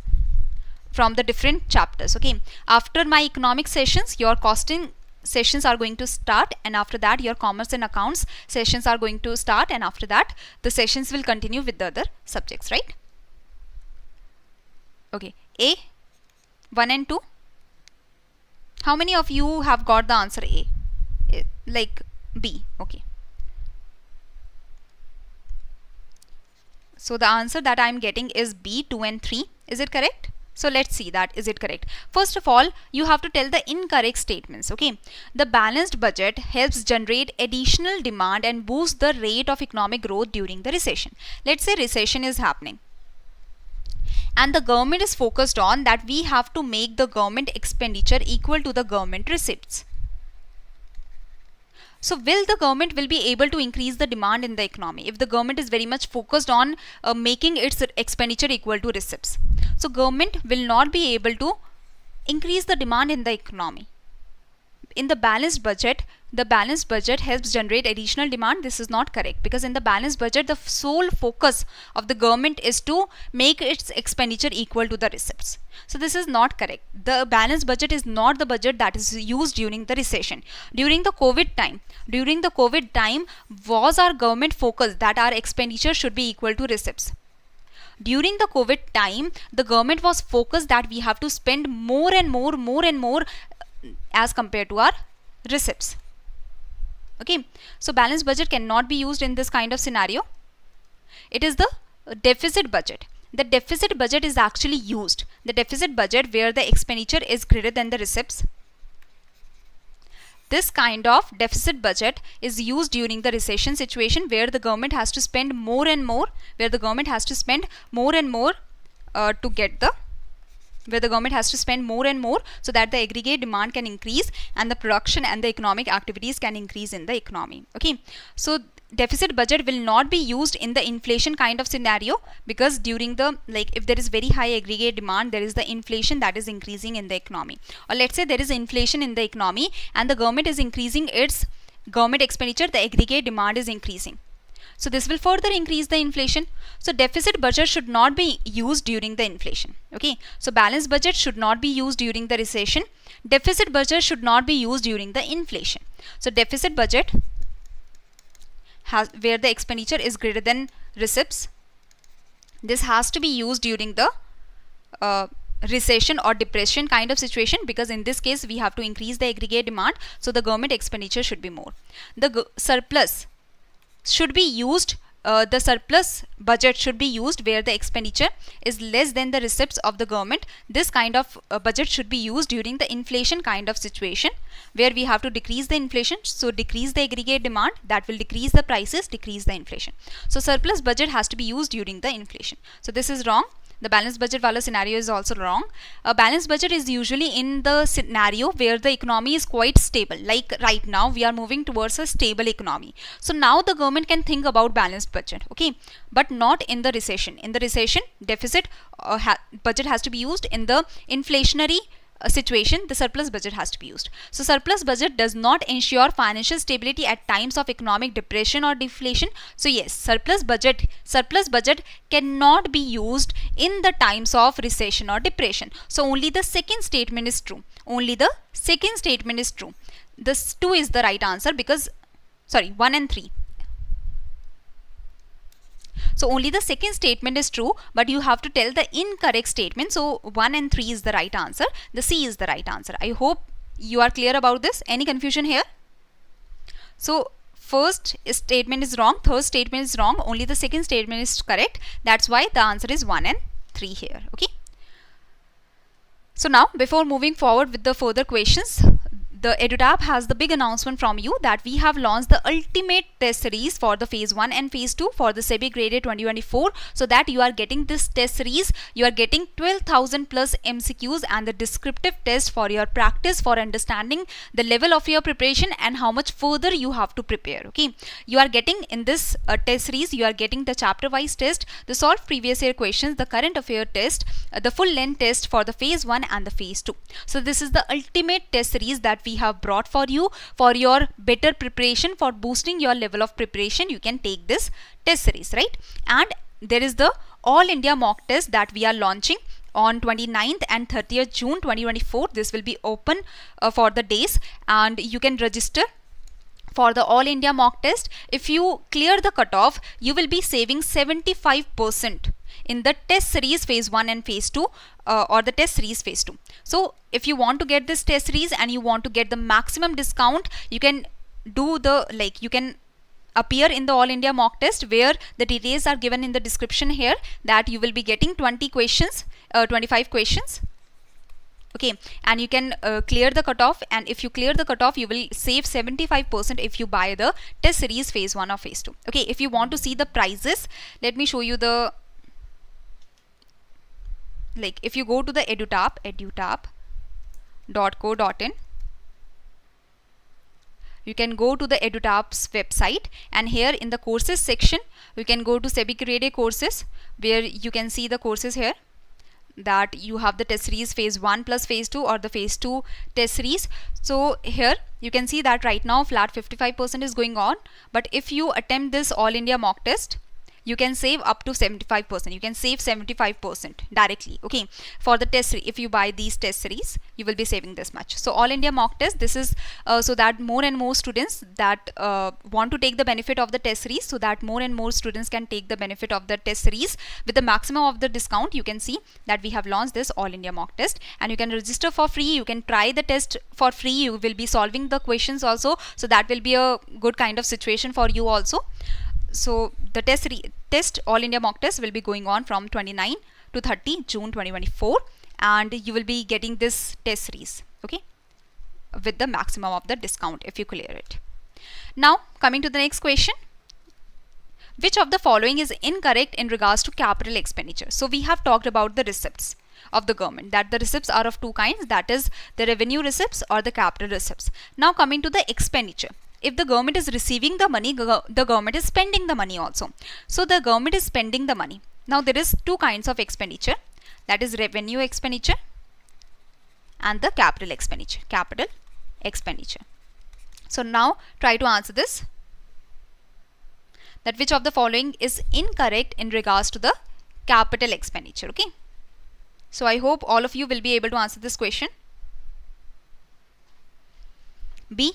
from the different chapters. Okay, after my economic sessions, your costing sessions are going to start, and after that your commerce and accounts sessions are going to start, and after that the sessions will continue with the other subjects, right? Okay, A, 1 and 2. How many of you have got the answer A? Like B. Okay, so the answer that I am getting is B, 2 and 3. Is it correct? So let's see that is it correct. First of all, you have to tell the incorrect statements. Okay, the balanced budget helps generate additional demand and boost the rate of economic growth during the recession. Let's say recession is happening, and the government is focused on that we have to make the government expenditure equal to the government receipts. So will the government will be able to increase the demand in the economy if the government is very much focused on making its expenditure equal to receipts? So government will not be able to increase the demand in the economy. In the balanced budget helps generate additional demand. This is not correct, because in the balanced budget the sole focus of the government is to make its expenditure equal to the receipts. So this is not correct. The balanced budget is not the budget that is used during the recession. During the COVID time was our government focus that our expenditure should be equal to receipts. During the COVID time, the government was focused that we have to spend more and more as compared to our receipts. Okay, so balanced budget cannot be used in this kind of scenario. It is the deficit budget. The deficit budget is actually used. The deficit budget where the expenditure is greater than the receipts. This kind of deficit budget is used during the recession situation where the government has to spend more and more, to get the so that the aggregate demand can increase and the production and the economic activities can increase in the economy. Okay, so deficit budget will not be used in the inflation kind of scenario, because during the if there is very high aggregate demand, there is the inflation that is increasing in the economy. Or let's say there is inflation in the economy and the government is increasing its government expenditure, the aggregate demand is increasing. So this will further increase the inflation. So deficit budget should not be used during the inflation. Okay, so balanced budget should not be used during the recession. Deficit budget should not be used during the inflation. So deficit budget where the expenditure is greater than receipts, this has to be used during the recession or depression kind of situation, because in this case we have to increase the aggregate demand, so the government expenditure should be more. The surplus should be used, the surplus budget should be used where the expenditure is less than the receipts of the government. This kind of budget should be used during the inflation kind of situation where we have to decrease the inflation, so decrease the aggregate demand, that will decrease the prices, decrease the inflation. So surplus budget has to be used during the inflation. So this is wrong. The balanced budget wala scenario is also wrong. A balanced budget is usually in the scenario where the economy is quite stable. Like right now we are moving towards a stable economy. So now the government can think about balanced budget. Okay, but not in the recession. In the recession, deficit budget has to be used. In the inflationary situation, the surplus budget has to be used. So surplus budget does not ensure financial stability at times of economic depression or deflation. So yes, surplus budget cannot be used in the times of recession or depression. So only the second statement is true. Only the second statement is true. This 2 is the right answer, because 1 and 3. So only the second statement is true, but you have to tell the incorrect statement. So 1 and 3 is the right answer. The C is the right answer. I hope you are clear about this. Any confusion here? So first statement is wrong, third statement is wrong, only the second statement is correct. That's why the answer is 1 and 3 here. Okay. So now, before moving forward with the further questions, the EduTap has the big announcement from you that we have launched the ultimate test series for the phase 1 and phase 2 for the SEBI Grade A 2024, so that you are getting this test series, you are getting 12,000 plus MCQs and the descriptive test for your practice, for understanding the level of your preparation and how much further you have to prepare. Okay, you are getting in this test series, you are getting the chapter wise test, the solved previous year questions, the current affair test, the full length test for the phase 1 and the phase 2. So this is the ultimate test series that we have brought for you for your better preparation, for boosting your level of preparation. You can take this test series, right? And there is the All India mock test that we are launching on 29th and 30th June 2024. This will be open for the days, and you can register for the All India mock test. If you clear the cutoff, you will be saving 75% in the test series phase 1 and phase 2 or the test series phase 2. So if you want to get this test series and you want to get the maximum discount, you can do the you can appear in the All India mock test, where the details are given in the description here, that you will be getting 20 questions, 25 questions. Okay, and you can clear the cutoff, and if you clear the cutoff, you will save 75% if you buy the test series phase 1 or phase 2. Okay, if you want to see the prices, let me show you the, if you go to the edutap.co.in, you can go to the EduTap's website, and here in the courses section, you can go to SEBI Grade A courses, where you can see the courses here, that you have the test series phase 1 plus phase 2 or the phase 2 test series. So here you can see that right now flat 55% is going on, but if you attempt this All India mock test, you can save up to 75%. You can save 75% directly. Okay, for the test series, if you buy these test series, you will be saving this much. So All India mock test, this is so that more and more students that want to take the benefit of the test series, so that more and more students can take the benefit of the test series with the maximum of the discount. You can see that we have launched this All India mock test, and you can register for free. You can try the test for free. You will be solving the questions also, so that will be a good kind of situation for you also. So the test All India mock test will be going on from 29 to 30 June 2024, and you will be getting this test series, okay, with the maximum of the discount if you clear it. Now coming to the next question, which of the following is incorrect in regards to capital expenditure? So we have talked about the receipts of the government, that the receipts are of two kinds, that is the revenue receipts or the capital receipts. Now coming to the expenditure, if the government is receiving the money, the government is spending the money also. So the government is spending the money. Now there is two kinds of expenditure, that is revenue expenditure and the capital expenditure. So now try to answer this, that which of the following is incorrect in regards to the capital expenditure. Okay, so I hope all of you will be able to answer this question. B.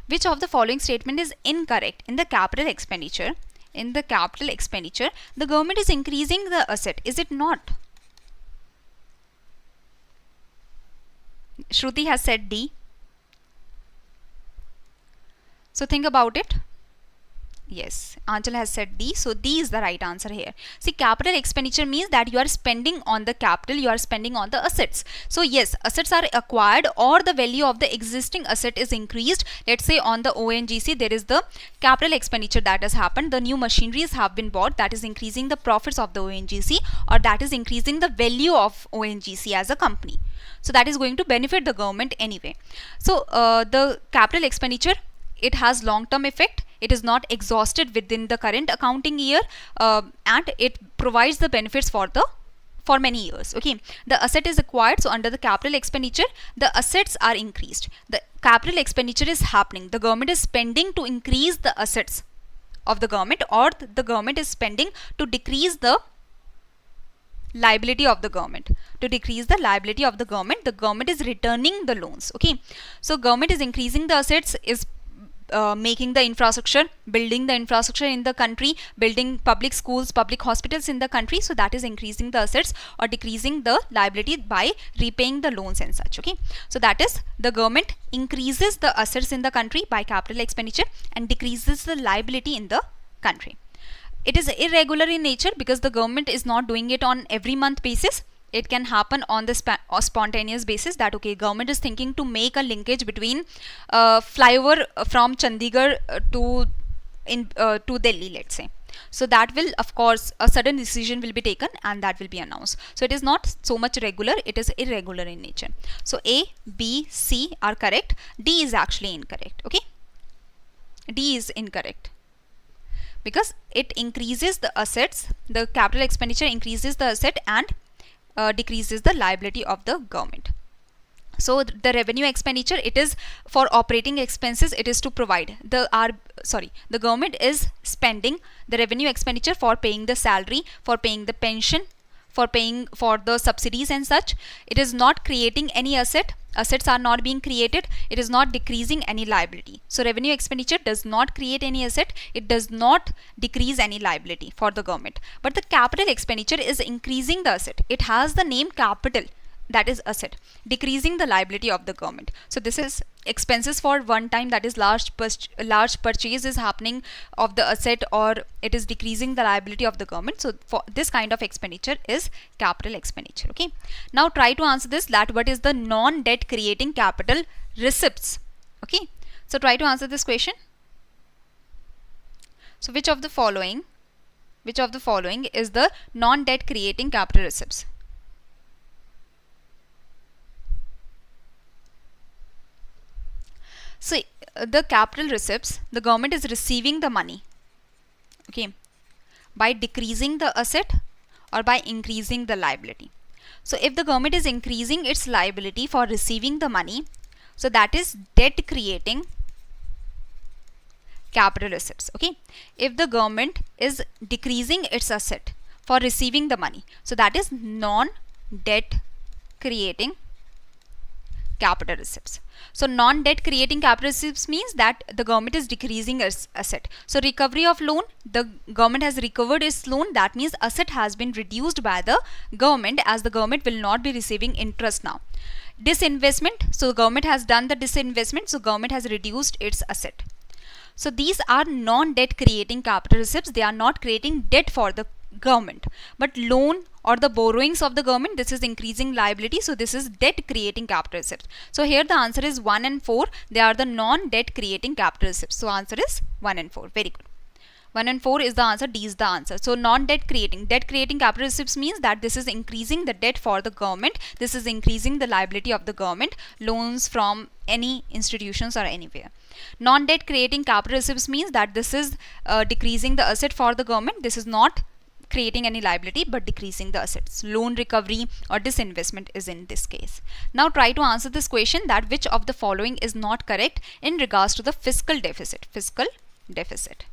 Which of the following statement is incorrect? In the capital expenditure, the government is increasing the asset, is it not? Shruti has said D. So think about it. Yes, Anchal has said D. So D is the right answer here. See, capital expenditure means that you are spending on the capital, you are spending on the assets. So yes, assets are acquired or the value of the existing asset is increased. Let's say on the ONGC, there is the capital expenditure that has happened. The new machineries have been bought, that is increasing the profits of the ONGC, or that is increasing the value of ONGC as a company. So that is going to benefit the government anyway. So the capital expenditure, it has long-term effect. It is not exhausted within the current accounting year, and it provides the benefits for many years. Okay, the asset is acquired, so under the capital expenditure, the assets are increased. The capital expenditure is happening. The government is spending to increase the assets of the government, or the government is spending to decrease the liability of the government. To decrease the liability of the government is returning the loans. Okay, so government is increasing the assets, is making the infrastructure, building the infrastructure in the country, building public schools, public hospitals in the country. So that is increasing the assets or decreasing the liability by repaying the loans and such. Okay, so that is the government increases the assets in the country by capital expenditure and decreases the liability in the country. It is irregular in nature because the government is not doing it on every month basis. It can happen on the spontaneous basis, that okay, government is thinking to make a linkage between flyover from Chandigarh to Delhi, let's say. So that will, of course, a sudden decision will be taken and that will be announced. So it is not so much regular, it is irregular in nature. So A, B, C are correct. D is actually incorrect. Okay, D is incorrect because it increases the assets. The capital expenditure increases the asset and decreases the liability of the government. So the revenue expenditure, it is for operating expenses, it is to provide the government is spending the revenue expenditure for paying the salary, for paying the pension, for paying for the subsidies and such. It is not creating any assets are not being created, it is not decreasing any liability. So revenue expenditure does not create any asset, it does not decrease any liability for the government. But the capital expenditure is increasing the asset, it has the name capital, that is asset, decreasing the liability of the government. So this is expenses for one time, that is large purchase is happening of the asset, or it is decreasing the liability of the government. So for this kind of expenditure is capital expenditure. Okay, now try to answer this, that what is the non-debt creating capital receipts. Okay, so try to answer this question. So which of the following is the non-debt creating capital receipts? So the capital receipts, the government is receiving the money, okay, by decreasing the asset or by increasing the liability. So if the government is increasing its liability for receiving the money, so that is debt creating capital receipts. Okay, if the government is decreasing its asset for receiving the money, so that is non-debt creating capital receipts. So non-debt creating capital receipts means that the government is decreasing its asset. So recovery of loan, the government has recovered its loan, that means asset has been reduced by the government, as the government will not be receiving interest now. Disinvestment, so the government has done the disinvestment, so government has reduced its asset. So these are non-debt creating capital receipts, they are not creating debt for the government. But loan or the borrowings of the government, this is increasing liability, so this is debt creating capital receipts. So here the answer is 1 and 4, they are the non-debt creating capital receipts. So answer is 1 and 4. Very good. 1 and 4 is the answer, D is the answer. So non-debt creating, debt creating capital receipts means that this is increasing the debt for the government, this is increasing the liability of the government, loans from any institutions or anywhere. Non-debt creating capital receipts means that this is decreasing the asset for the government, this is not creating any liability but decreasing the assets. Loan recovery or disinvestment is in this case. Now try to answer this question, that which of the following is not correct in regards to the fiscal deficit. Fiscal deficit.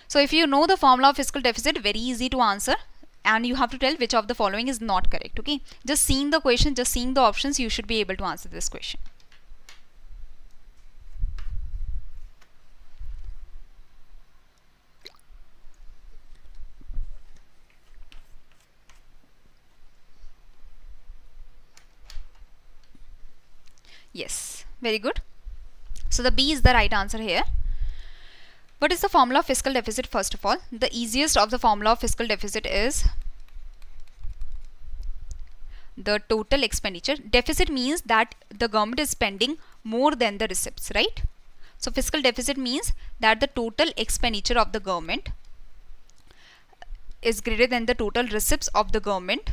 So if you know the formula of fiscal deficit, very easy to answer, and you have to tell which of the following is not correct. Okay, just seeing the question, just seeing the options, you should be able to answer this question. Yes, very good. So the B is the right answer here. What is the formula of fiscal deficit? First of all, the easiest of the formula of fiscal deficit is the total expenditure. Deficit means that the government is spending more than the receipts, right? So fiscal deficit means that the total expenditure of the government is greater than the total receipts of the government,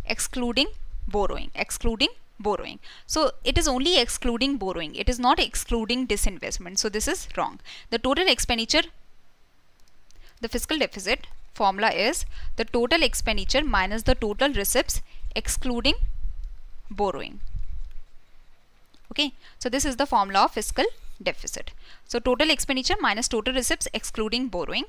excluding borrowing. So it is only excluding borrowing, it is not excluding disinvestment. So this is wrong. The total expenditure, the fiscal deficit formula is the total expenditure minus the total receipts excluding borrowing. Okay, so this is the formula of fiscal deficit. So total expenditure minus total receipts excluding borrowing,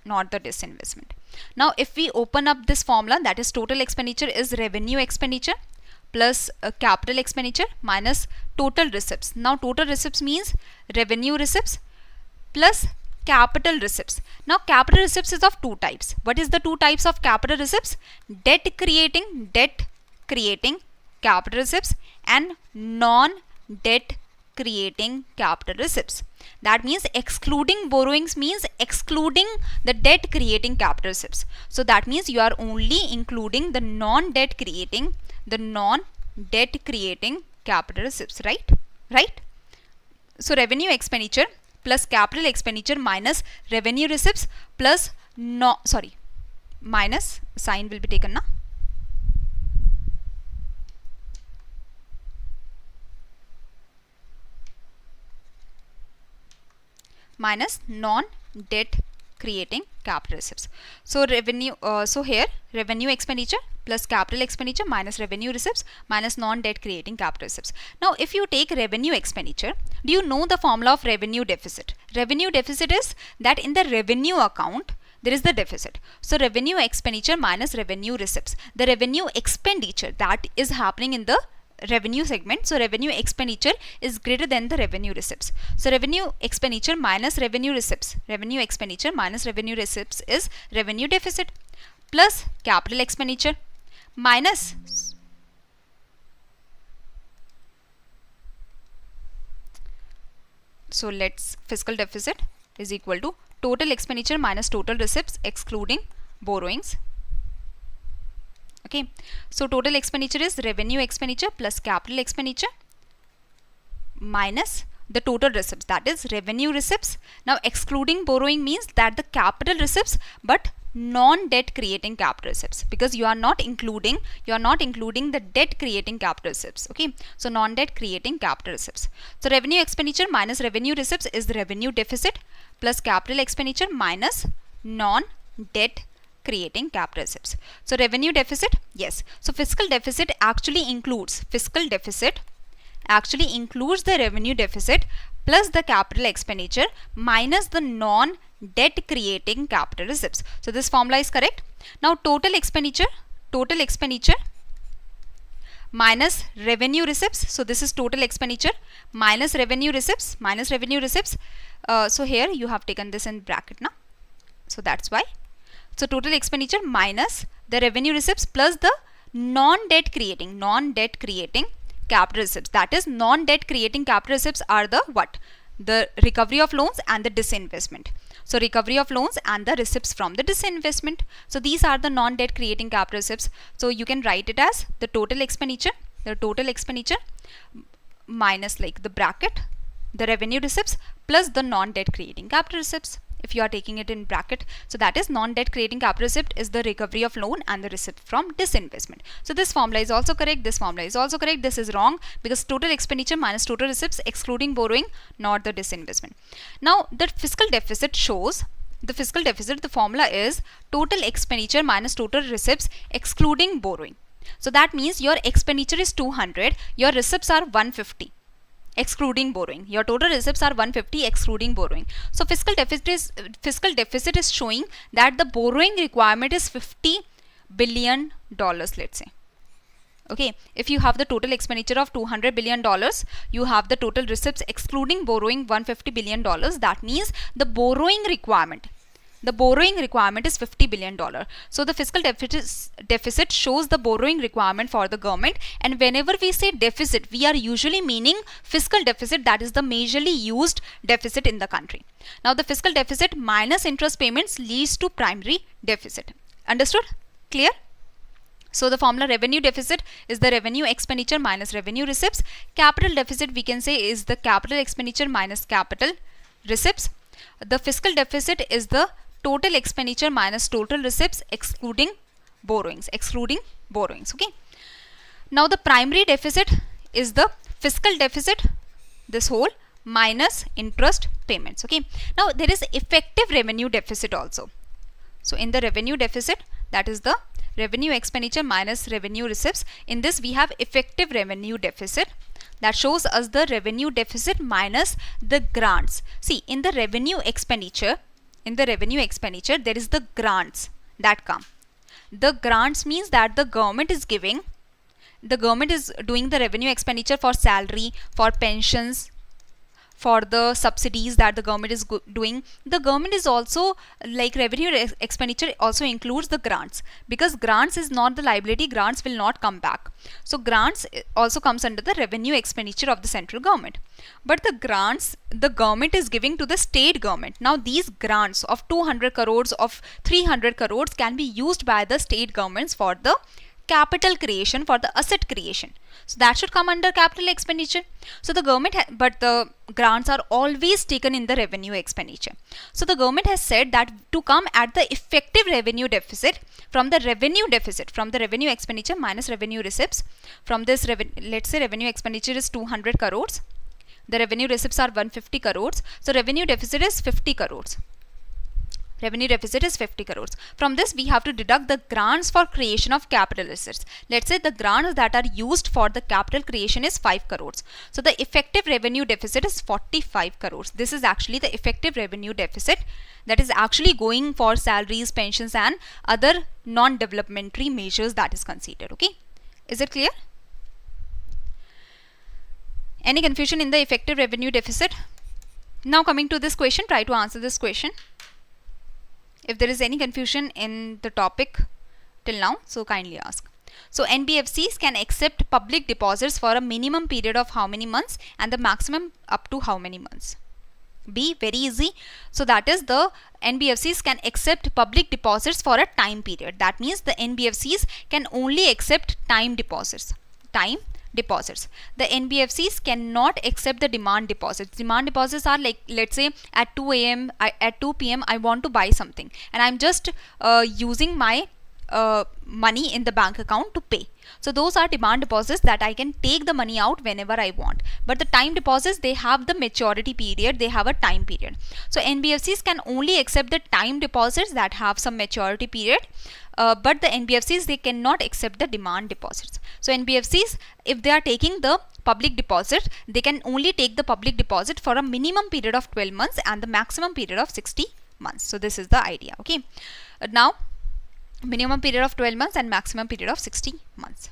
not the disinvestment. Now if we open up this formula, that is total expenditure is revenue expenditure plus capital expenditure minus total receipts. Now total receipts means revenue receipts plus capital receipts. Now capital receipts is of two types. What is the two types of capital receipts? Debt creating capital receipts and non-debt creating capital receipts. That means excluding borrowings means excluding the debt creating capital receipts. So that means you are only including the non-debt creating capital receipts, right? So revenue expenditure plus capital expenditure minus revenue receipts plus minus sign will be taken now. Minus non-debt creating capital receipts. So revenue, so here revenue expenditure plus capital expenditure minus revenue receipts minus non-debt creating capital receipts. Now if you take revenue expenditure, do you know the formula of revenue deficit? Revenue deficit is that in the revenue account there is the deficit. So revenue expenditure minus revenue receipts. The revenue expenditure that is happening in the revenue segment. So revenue expenditure is greater than the revenue receipts. So revenue expenditure minus revenue receipts. Revenue expenditure minus revenue receipts is revenue deficit plus capital expenditure minus so let's fiscal deficit is equal to total expenditure minus total receipts excluding borrowings. Okay, so total expenditure is revenue expenditure plus capital expenditure minus the total receipts, that is revenue receipts. Now excluding borrowing means that the capital receipts but non-debt creating capital receipts, because you are not including the debt creating capital receipts. Okay, so non-debt creating capital receipts. So revenue expenditure minus revenue receipts is the revenue deficit plus capital expenditure minus non-debt creating capital receipts. So revenue deficit, yes. So fiscal deficit actually includes the revenue deficit plus the capital expenditure minus the non-debt creating capital receipts. So this formula is correct. Now total expenditure minus revenue receipts. So this is total expenditure minus revenue receipts. So here you have taken this in bracket now. So that's why. So total expenditure minus the revenue receipts plus the non-debt creating capital receipts. That is non-debt creating capital receipts are the what? The recovery of loans and the disinvestment. So recovery of loans and the receipts from the disinvestment. So these are the non-debt creating capital receipts. So you can write it as the total expenditure minus like the bracket, the revenue receipts plus the non-debt creating capital receipts. If you are taking it in bracket, so that is non-debt creating capital receipt is the recovery of loan and the receipt from disinvestment. So this formula is also correct, this formula is also correct, this is wrong because total expenditure minus total receipts excluding borrowing, not the disinvestment. Now the fiscal deficit shows the formula is total expenditure minus total receipts excluding borrowing. So that means your expenditure is 200, your receipts are 150. Excluding borrowing. Your total receipts are 150 excluding borrowing. So fiscal deficit is showing that the borrowing requirement is $50 billion, let's say. Okay, if you have the total expenditure of $200 billion, you have the total receipts excluding borrowing $150 billion. That means the borrowing requirement is $50 billion. So the fiscal deficit shows the borrowing requirement for the government, and whenever we say deficit, we are usually meaning fiscal deficit, that is the majorly used deficit in the country. Now the fiscal deficit minus interest payments leads to primary deficit. Understood? Clear? So the formula revenue deficit is the revenue expenditure minus revenue receipts. Capital deficit we can say is the capital expenditure minus capital receipts. The fiscal deficit is the total expenditure minus total receipts excluding borrowings. Okay. Now the primary deficit is the fiscal deficit, this whole minus interest payments. Okay. Now there is effective revenue deficit also. So in the revenue deficit, that is the revenue expenditure minus revenue receipts. In this we have effective revenue deficit. That shows us the revenue deficit minus the grants. See, in the revenue expenditure, there is the grants that come. The grants means that the government is doing the revenue expenditure for salary, for pensions, for the subsidies that the government is doing. The government is also like revenue expenditure also includes the grants, because grants is not the liability, grants will not come back. So grants also comes under the revenue expenditure of the central government. But the grants the government is giving to the state government. Now these grants of 200 crores, of 300 crores can be used by the state governments for the capital creation, for the asset creation. So that should come under capital expenditure. So the government, but the grants are always taken in the revenue expenditure. So the government has said that to come at the effective revenue deficit from the revenue expenditure minus revenue receipts, from this let's say revenue expenditure is 200 crores, the revenue receipts are 150 crores, so revenue deficit is 50 crores. Revenue deficit is 50 crores. From this, we have to deduct the grants for creation of capital assets. Let's say the grants that are used for the capital creation is 5 crores. So the effective revenue deficit is 45 crores. This is actually the effective revenue deficit that is actually going for salaries, pensions and other non-developmentary measures that is considered. Okay. Is it clear? Any confusion in the effective revenue deficit? Now coming to this question, try to answer this question. If there is any confusion in the topic till now, so kindly ask. So NBFCs can accept public deposits for a minimum period of how many months and the maximum up to how many months? B, very easy. So that is the NBFCs can accept public deposits for a time period. That means the NBFCs can only accept time deposits. Time deposits. The NBFCs cannot accept the demand deposits. Demand deposits are like, let's say at 2 a.m. at 2 p.m. I want to buy something and I'm just using my money in the bank account to pay. So those are demand deposits that I can take the money out whenever I want. But the time deposits, they have the maturity period, they have a time period. So NBFCs can only accept the time deposits that have some maturity period. But the NBFCs, they cannot accept the demand deposits. So NBFCs, if they are taking the public deposit, they can only take the public deposit for a minimum period of 12 months and the maximum period of 60 months. So this is the idea. Okay. Now minimum period of 12 months and maximum period of 60 months.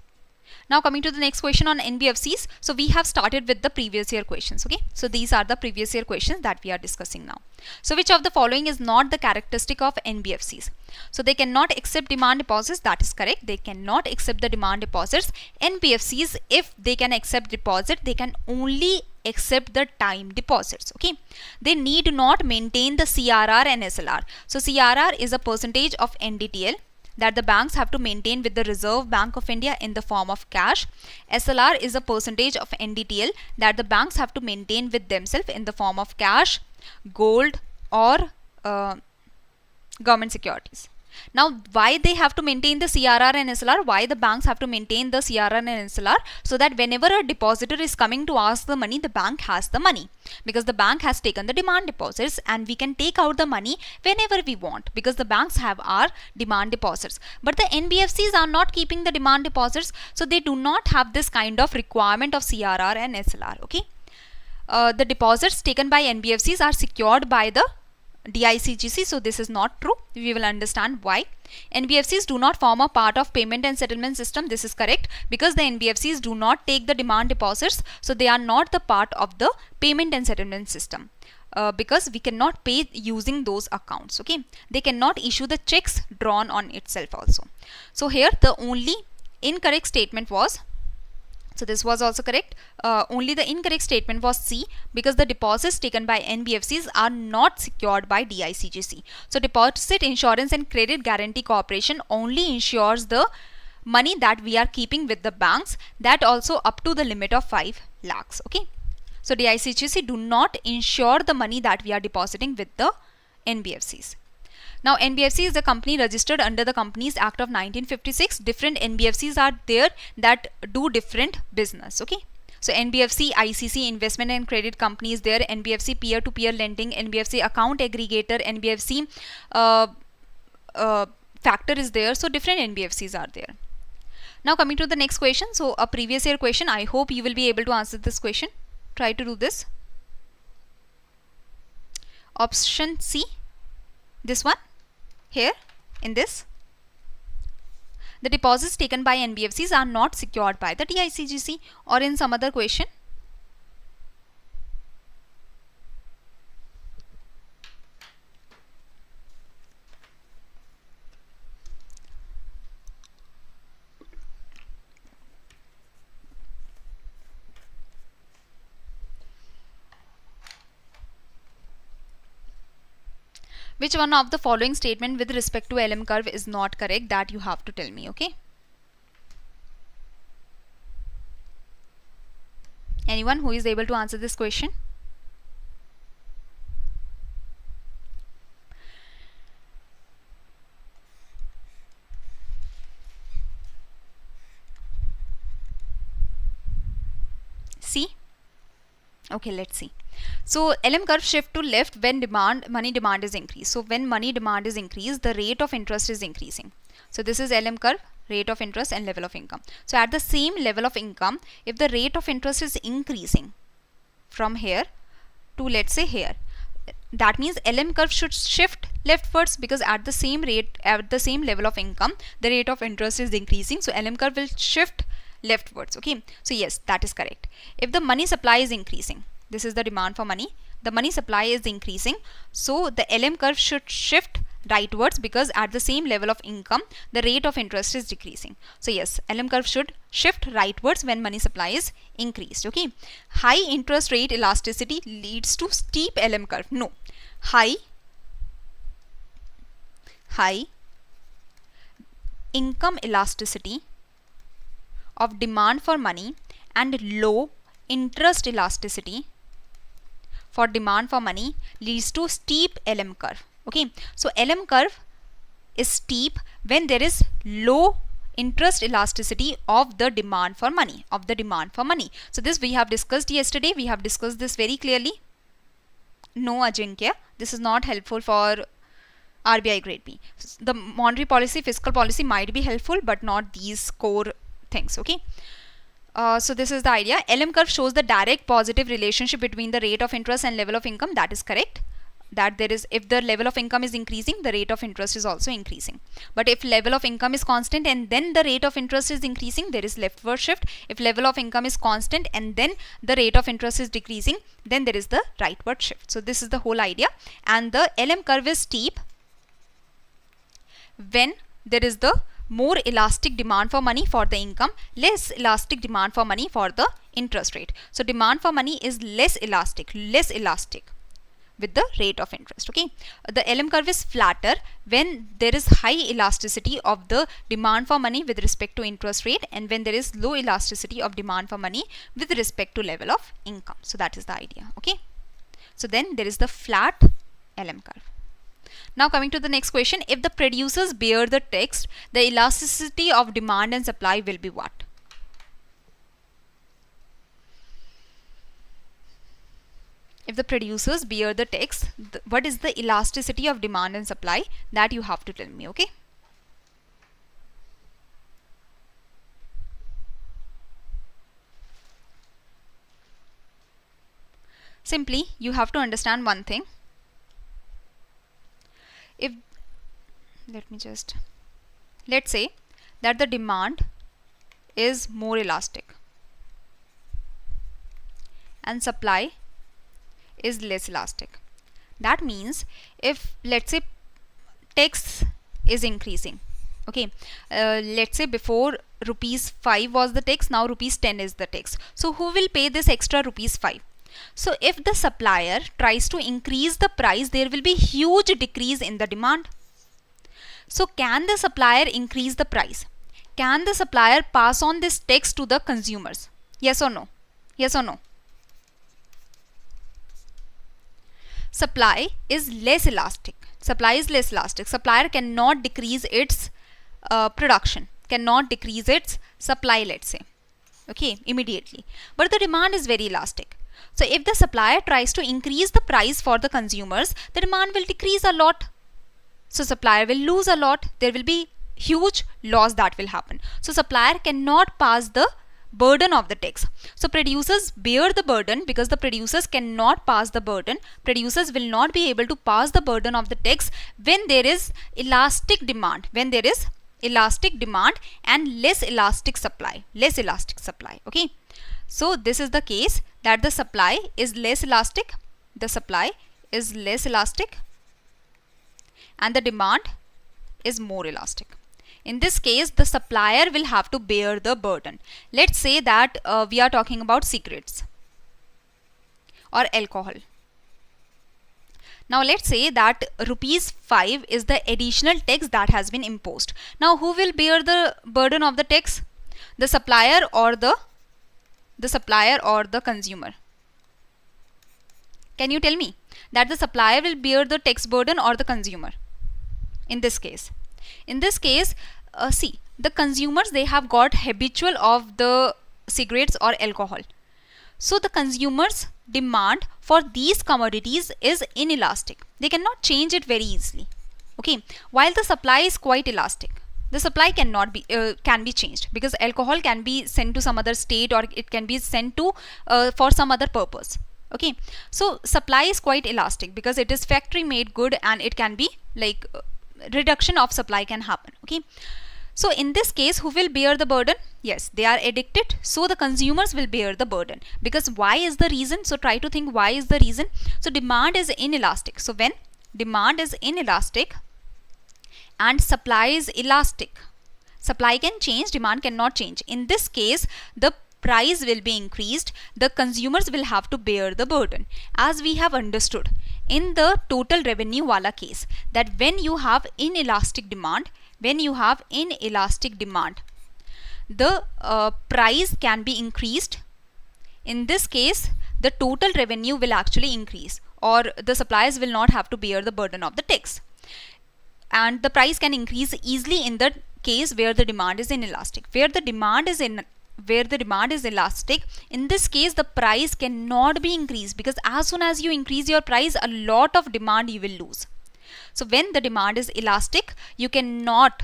Now coming to the next question on NBFCs. So we have started with the previous year questions. Okay. So these are the previous year questions that we are discussing now. So which of the following is not the characteristic of NBFCs? So they cannot accept demand deposits. That is correct. They cannot accept the demand deposits. NBFCs, if they can accept deposit, they can only accept the time deposits. Okay. They need not maintain the CRR and SLR. So CRR is a percentage of NDTL that the banks have to maintain with the Reserve Bank of India in the form of cash. SLR is a percentage of NDTL that the banks have to maintain with themselves in the form of cash, gold or government securities. Now why they have to maintain the CRR and SLR? Why the banks have to maintain the CRR and SLR? So that whenever a depositor is coming to ask the money, the bank has the money, because the bank has taken the demand deposits and we can take out the money whenever we want because the banks have our demand deposits. But the NBFCs are not keeping the demand deposits, so they do not have this kind of requirement of CRR and SLR. Okay. The deposits taken by NBFCs are secured by the DICGC, so this is not true. We will understand why. NBFCs do not form a part of payment and settlement system. This is correct because the NBFCs do not take the demand deposits, so they are not the part of the payment and settlement system because we cannot pay using those accounts. Okay, they cannot issue the checks drawn on itself also. So here the only incorrect statement was, so this was also correct. Only the incorrect statement was C, because the deposits taken by NBFCs are not secured by DICGC. So Deposit Insurance and Credit Guarantee Corporation only insures the money that we are keeping with the banks, that also up to the limit of 5 lakhs. Okay. So DICGC do not insure the money that we are depositing with the NBFCs. Now NBFC is a company registered under the Companies Act of 1956. Different NBFCs are there that do different business. Okay. So NBFC ICC investment and credit company is there, NBFC peer-to-peer lending, NBFC account aggregator, NBFC factor is there. So different NBFCs are there. Now coming to the next question. So a previous year question. I hope you will be able to answer this question. Try to do this. Option C. This one. Here in this, the deposits taken by NBFCs are not secured by the DICGC, or in some other question. Which one of the following statement with respect to LM curve is not correct? That you have to tell me. Okay. Anyone who is able to answer this question? See? Okay, let's see. So LM curve shift to left when money demand is increased. So when money demand is increased, the rate of interest is increasing. So this is LM curve, rate of interest and level of income. So at the same level of income, if the rate of interest is increasing from here to, let's say, here, that means LM curve should shift leftwards, because at the same rate, at the same level of income, the rate of interest is increasing. So LM curve will shift leftwards. Okay, so yes, that is correct. If the money supply is increasing, this is the demand for money, the money supply is increasing, so the LM curve should shift rightwards, because at the same level of income, the rate of interest is decreasing. So yes, LM curve should shift rightwards when money supply is increased. Okay, high interest rate elasticity leads to steep LM curve. No, high income elasticity of demand for money and low interest elasticity for demand for money leads to steep LM curve. Okay, so LM curve is steep when there is low interest elasticity of the demand for money, So this we have discussed yesterday. We have discussed this very clearly. No, Ajinkya, this is not helpful for RBI grade B. The monetary policy, fiscal policy might be helpful, but not these core things. Okay. So this is the idea. LM curve shows the direct positive relationship between the rate of interest and level of income. That is correct. That there is, if the level of income is increasing, the rate of interest is also increasing. But if level of income is constant and then the rate of interest is increasing, there is leftward shift. If level of income is constant and then the rate of interest is decreasing, then there is the rightward shift. So this is the whole idea. And the LM curve is steep when there is the more elastic demand for money for the income, less elastic demand for money for the interest rate. So demand for money is less elastic with the rate of interest. Okay, the LM curve is flatter when there is high elasticity of the demand for money with respect to interest rate, and when there is low elasticity of demand for money with respect to level of income. So that is the idea. Okay, so then there is the flat LM curve. Now coming to the next question, if the producers bear the text, the elasticity of demand and supply will be what? If the producers bear the text, what is the elasticity of demand and supply? That you have to tell me. Okay. Simply, you have to understand one thing. If, let's say that the demand is more elastic and supply is less elastic. That means if, let's say, tax is increasing. Okay, let's say before rupees 5 was the tax, now rupees 10 is the tax. So who will pay this extra rupees 5? So if the supplier tries to increase the price, there will be huge decrease in the demand. So can the supplier increase the price? Can the supplier pass on this tax to the consumers? Yes or no? Yes or no? Supply is less elastic. Supplier cannot decrease its production, cannot decrease its supply, let's say. Okay, immediately. But the demand is very elastic. So if the supplier tries to increase the price for the consumers, the demand will decrease a lot. So supplier will lose a lot. There will be huge loss that will happen. So supplier cannot pass the burden of the tax. So producers bear the burden because the producers cannot pass the burden. Producers will not be able to pass the burden of the tax when there is elastic demand. When there is elastic demand and less elastic supply. Okay. So this is the case that the supply is less elastic. And the demand is more elastic. In this case, the supplier will have to bear the burden. Let's say that we are talking about cigarettes or alcohol. Now let's say that rupees 5 is the additional tax that has been imposed. Now who will bear the burden of the tax? The supplier or the consumer? Can you tell me that the supplier will bear the tax burden or the consumer? In this case, see, the consumers, they have got habitual of the cigarettes or alcohol. So the consumers' demand for these commodities is inelastic. They cannot change it very easily. Okay, while the supply is quite elastic. The supply cannot be can be changed, because alcohol can be sent to some other state, or it can be sent to for some other purpose. Okay, so supply is quite elastic because it is factory made good, and it can be like reduction of supply can happen. Okay, so in this case, who will bear the burden? Yes, they are addicted, so the consumers will bear the burden. Because why is the reason? So try to think why is the reason. So demand is inelastic. So when demand is inelastic and supply is elastic, supply can change, demand cannot change. In this case, the price will be increased, the consumers will have to bear the burden. As we have understood in the total revenue wala case, that when you have inelastic demand, the price can be increased. In this case, the total revenue will actually increase, or the suppliers will not have to bear the burden of the tax. And the price can increase easily in the case where the demand is inelastic. Where the demand is elastic, in this case the price cannot be increased, because as soon as you increase your price, a lot of demand you will lose. So when the demand is elastic, you cannot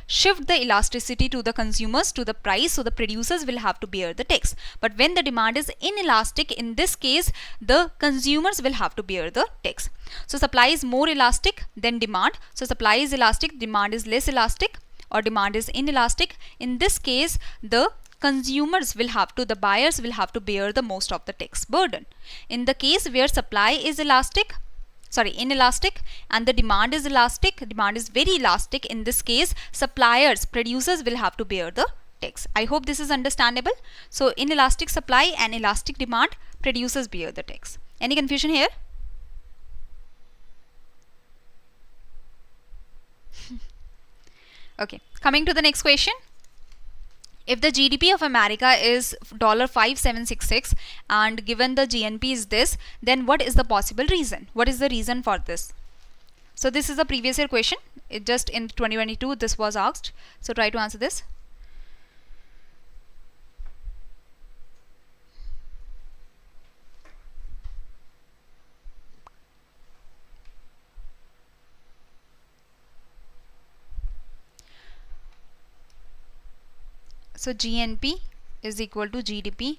shift the elasticity to the consumers, to the price, so the producers will have to bear the tax. But when the demand is inelastic, in this case the consumers will have to bear the tax. So supply is more elastic than demand. So supply is elastic, demand is less elastic, or demand is inelastic. In this case, the consumers will have to, the buyers will have to bear the most of the tax burden. In the case where supply is inelastic and the demand is elastic, demand is very elastic, in this case suppliers, producers will have to bear the tax. I hope this is understandable. So inelastic supply and elastic demand, producers bear the tax. Any confusion here? Okay, coming to the next question. If the GDP of America is $5,766 and given the GNP is this, then what is the possible reason? What is the reason for this? So this is a previous year question. It just in 2022 this was asked. So try to answer this. So GNP is equal to GDP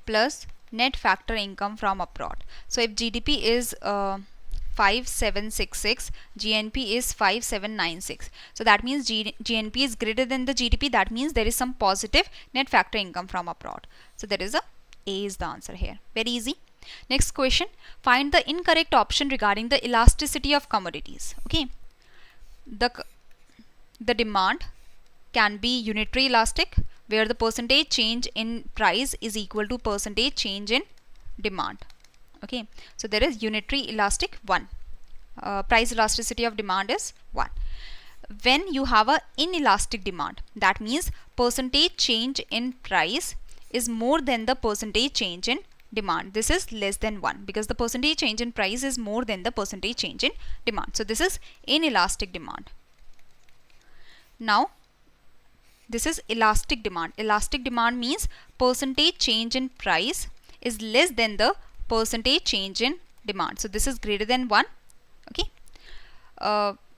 plus net factor income from abroad. So if GDP is 5766, GNP is 5796. So that means GNP is greater than the GDP. That means there is some positive net factor income from abroad. So there is A is the answer here. Very easy. Next question. Find the incorrect option regarding the elasticity of commodities. Okay. The demand can be unitary elastic, where the percentage change in price is equal to percentage change in demand. Okay, so there is unitary elastic 1. Price elasticity of demand is 1. When you have a inelastic demand, that means percentage change in price is more than the percentage change in demand. This is less than 1, because the percentage change in price is more than the percentage change in demand. So this is inelastic demand. Now this is elastic demand. Elastic demand means percentage change in price is less than the percentage change in demand. So this is greater than 1. Okay.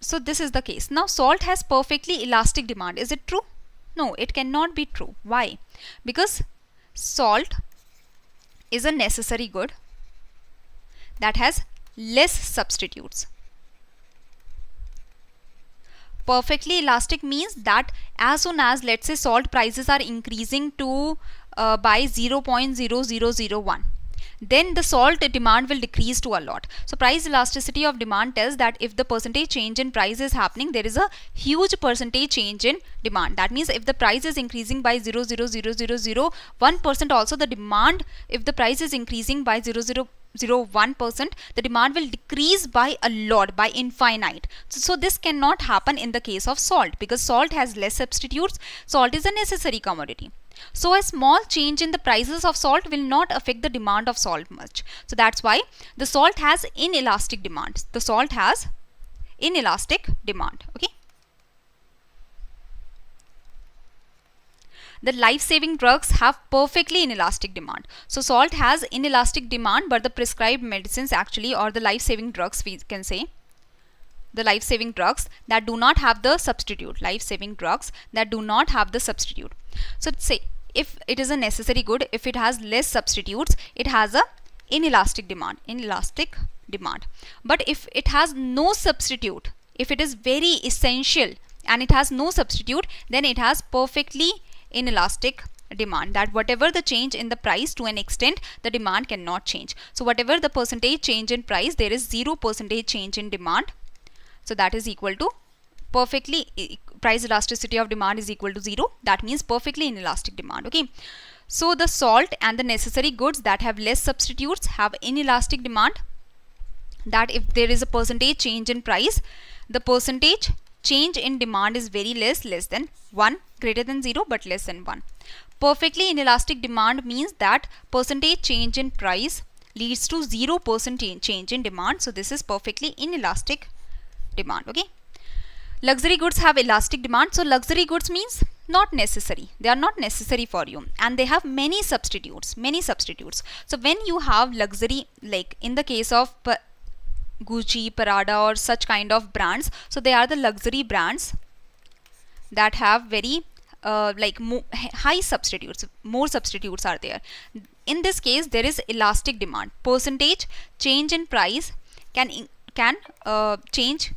So this is the case. Now salt has perfectly elastic demand. Is it true? No, it cannot be true. Why? Because salt is a necessary good that has less substitutes. Perfectly elastic means that as soon as, let's say, salt prices are increasing to by 0.0001, then the salt demand will decrease to a lot. So price elasticity of demand tells that if the percentage change in price is happening, there is a huge percentage change in demand. That means if the price is increasing by 0.00001% also, the demand, if the price is increasing by 0.001%, the demand will decrease by a lot, by infinite. So this cannot happen in the case of salt, because salt has less substitutes. Salt is a necessary commodity. So a small change in the prices of salt will not affect the demand of salt much. So that's why the salt has inelastic demand. The salt has inelastic demand. Okay. The life-saving drugs have perfectly inelastic demand. So salt has inelastic demand, but the prescribed medicines actually, or the life-saving drugs we can say, the life-saving drugs that do not have the substitute, life-saving drugs that do not have the substitute. So say if it is a necessary good, if it has less substitutes, it has a inelastic demand, but if it has no substitute, if it is very essential and it has no substitute, then it has perfectly inelastic demand, that whatever the change in the price, to an extent the demand cannot change. So whatever the percentage change in price, there is 0% change in demand. So that is equal to perfectly, price elasticity of demand is equal to 0. That means perfectly inelastic demand. Okay. So the salt and the necessary goods that have less substitutes have inelastic demand, that if there is a percentage change in price, the percentage change in demand is very less than 1, greater than 0 but less than 1. Perfectly inelastic demand means that percentage change in price leads to 0% change in demand. So this is perfectly inelastic demand. Okay. Luxury goods have elastic demand. So luxury goods means not necessary, they are not necessary for you, and they have many substitutes. So when you have luxury, like in the case of Gucci, Prada or such kind of brands, so they are the luxury brands that have very high substitutes, more substitutes are there. In this case there is elastic demand. Percentage change in price can change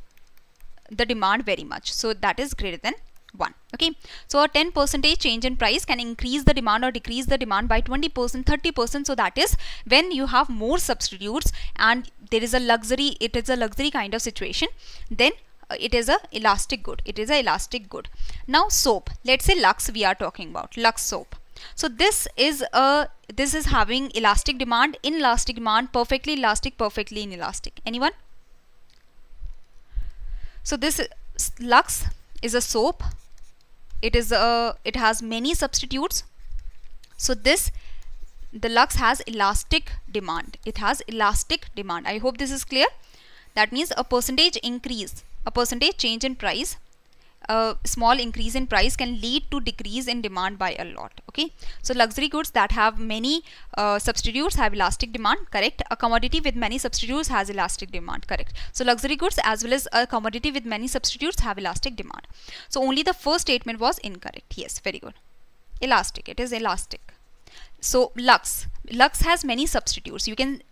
the demand very much, so that is greater than 1. Okay, so a 10% change in price can increase the demand or decrease the demand by 20%, 30%. So that is when you have more substitutes and there is a luxury, it is a luxury kind of situation, then it is a elastic good. Now soap, let's say Lux, we are talking about Lux soap. So this is having elastic demand, inelastic demand, perfectly elastic, perfectly inelastic. Anyone? So this Lux is a soap. It has many substitutes. So the Lux has elastic demand. It has elastic demand. I hope this is clear. That means a percentage change in price, a small increase in price can lead to decrease in demand by a lot. Okay, so luxury goods that have many substitutes have elastic demand, correct. A commodity with many substitutes has elastic demand, correct. So luxury goods as well as a commodity with many substitutes have elastic demand. So only the first statement was incorrect. Yes, very good. Elastic, it is elastic. So Lux has many substitutes. You can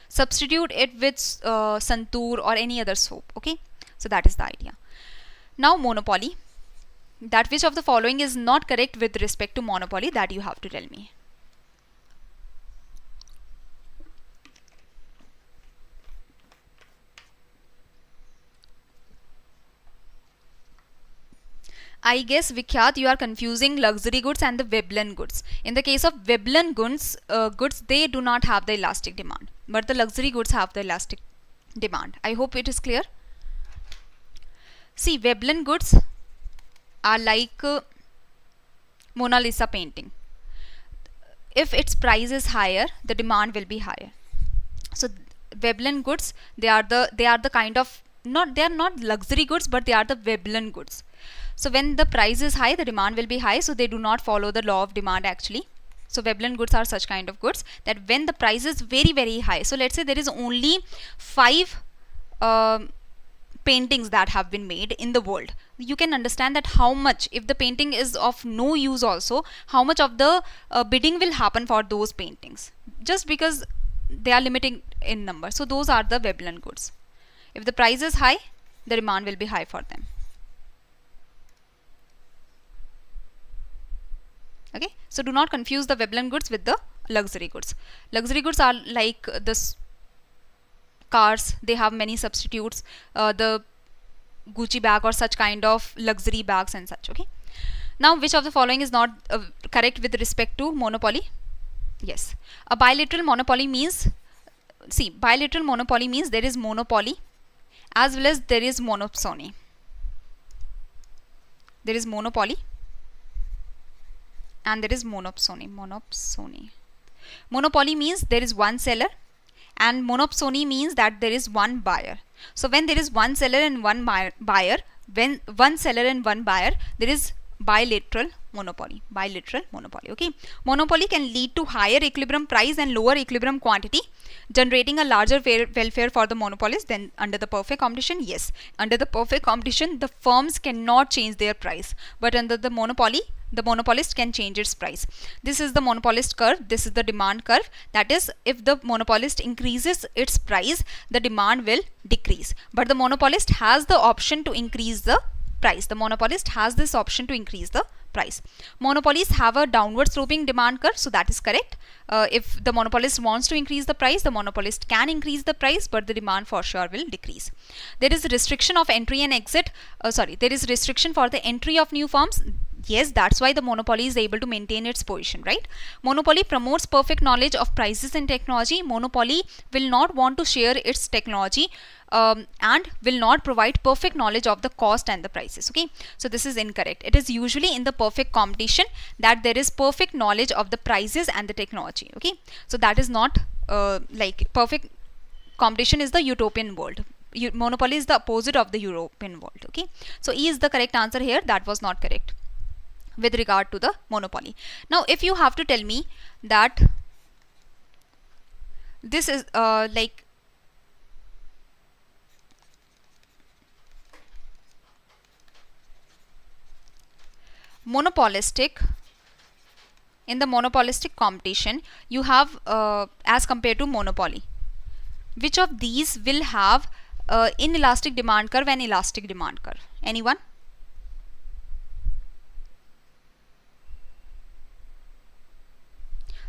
substitute it with Santoor or any other soap. Okay, so that is the idea. Now monopoly, that which of the following is not correct with respect to monopoly, that you have to tell me. I guess Vikhyat, you are confusing luxury goods and the Veblen goods. In the case of Veblen goods, they do not have the elastic demand, but the luxury goods have the elastic demand. I hope it is clear. See, Veblen goods are like Mona Lisa painting. If its price is higher, the demand will be higher. So Veblen goods, they are the kind of, they are not luxury goods, but they are the Veblen goods. So when the price is high, the demand will be high. So they do not follow the law of demand actually. So Veblen goods are such kind of goods that when the price is very, very high, so let's say there is only 5 paintings that have been made in the world, you can understand that how much, if the painting is of no use also, how much of the bidding will happen for those paintings, just because they are limiting in number. So those are the Veblen goods. If the price is high, the demand will be high for them. Okay, so do not confuse the Veblen goods with the luxury goods. Luxury goods are like this cars, they have many substitutes, the Gucci bag or such kind of luxury bags and such. Okay, now which of the following is not correct with respect to monopoly? Yes, a bilateral monopoly means, see, bilateral monopoly means there is monopoly as well as there is monopsony. There is monopoly and there is monopsony. Monopoly means there is one seller, and monopsony means that there is one buyer. So when there is one seller and one buyer, when one seller and one buyer, there is bilateral monopoly. Okay, monopoly can lead to higher equilibrium price and lower equilibrium quantity, generating a larger welfare for the monopolist than under the perfect competition. Yes, under the perfect competition the firms cannot change their price, but under the monopoly the monopolist can change its price. This is the monopolist curve, this is the demand curve. That is, if the monopolist increases its price, the demand will decrease, but the monopolist has the option to increase the price. The monopolist has this option to increase the price. Monopolies have a downward sloping demand curve, so that is correct. If the monopolist wants to increase the price, the monopolist can increase the price, but the demand for sure will decrease. There is a restriction of entry and exit. There is restriction for the entry of new firms. Yes, that's why the monopoly is able to maintain its position, right? Monopoly promotes perfect knowledge of prices and technology. Monopoly will not want to share its technology and will not provide perfect knowledge of the cost and the prices. Okay, so this is incorrect. It is usually in the perfect competition that there is perfect knowledge of the prices and the technology. Okay, so that is not like perfect competition is the utopian world. Monopoly is the opposite of the European world. Okay, so E is the correct answer here. That was not correct with regard to the monopoly. Now if you have to tell me that this is like monopolistic, in the monopolistic competition you have as compared to monopoly, which of these will have inelastic demand curve and elastic demand curve? Anyone?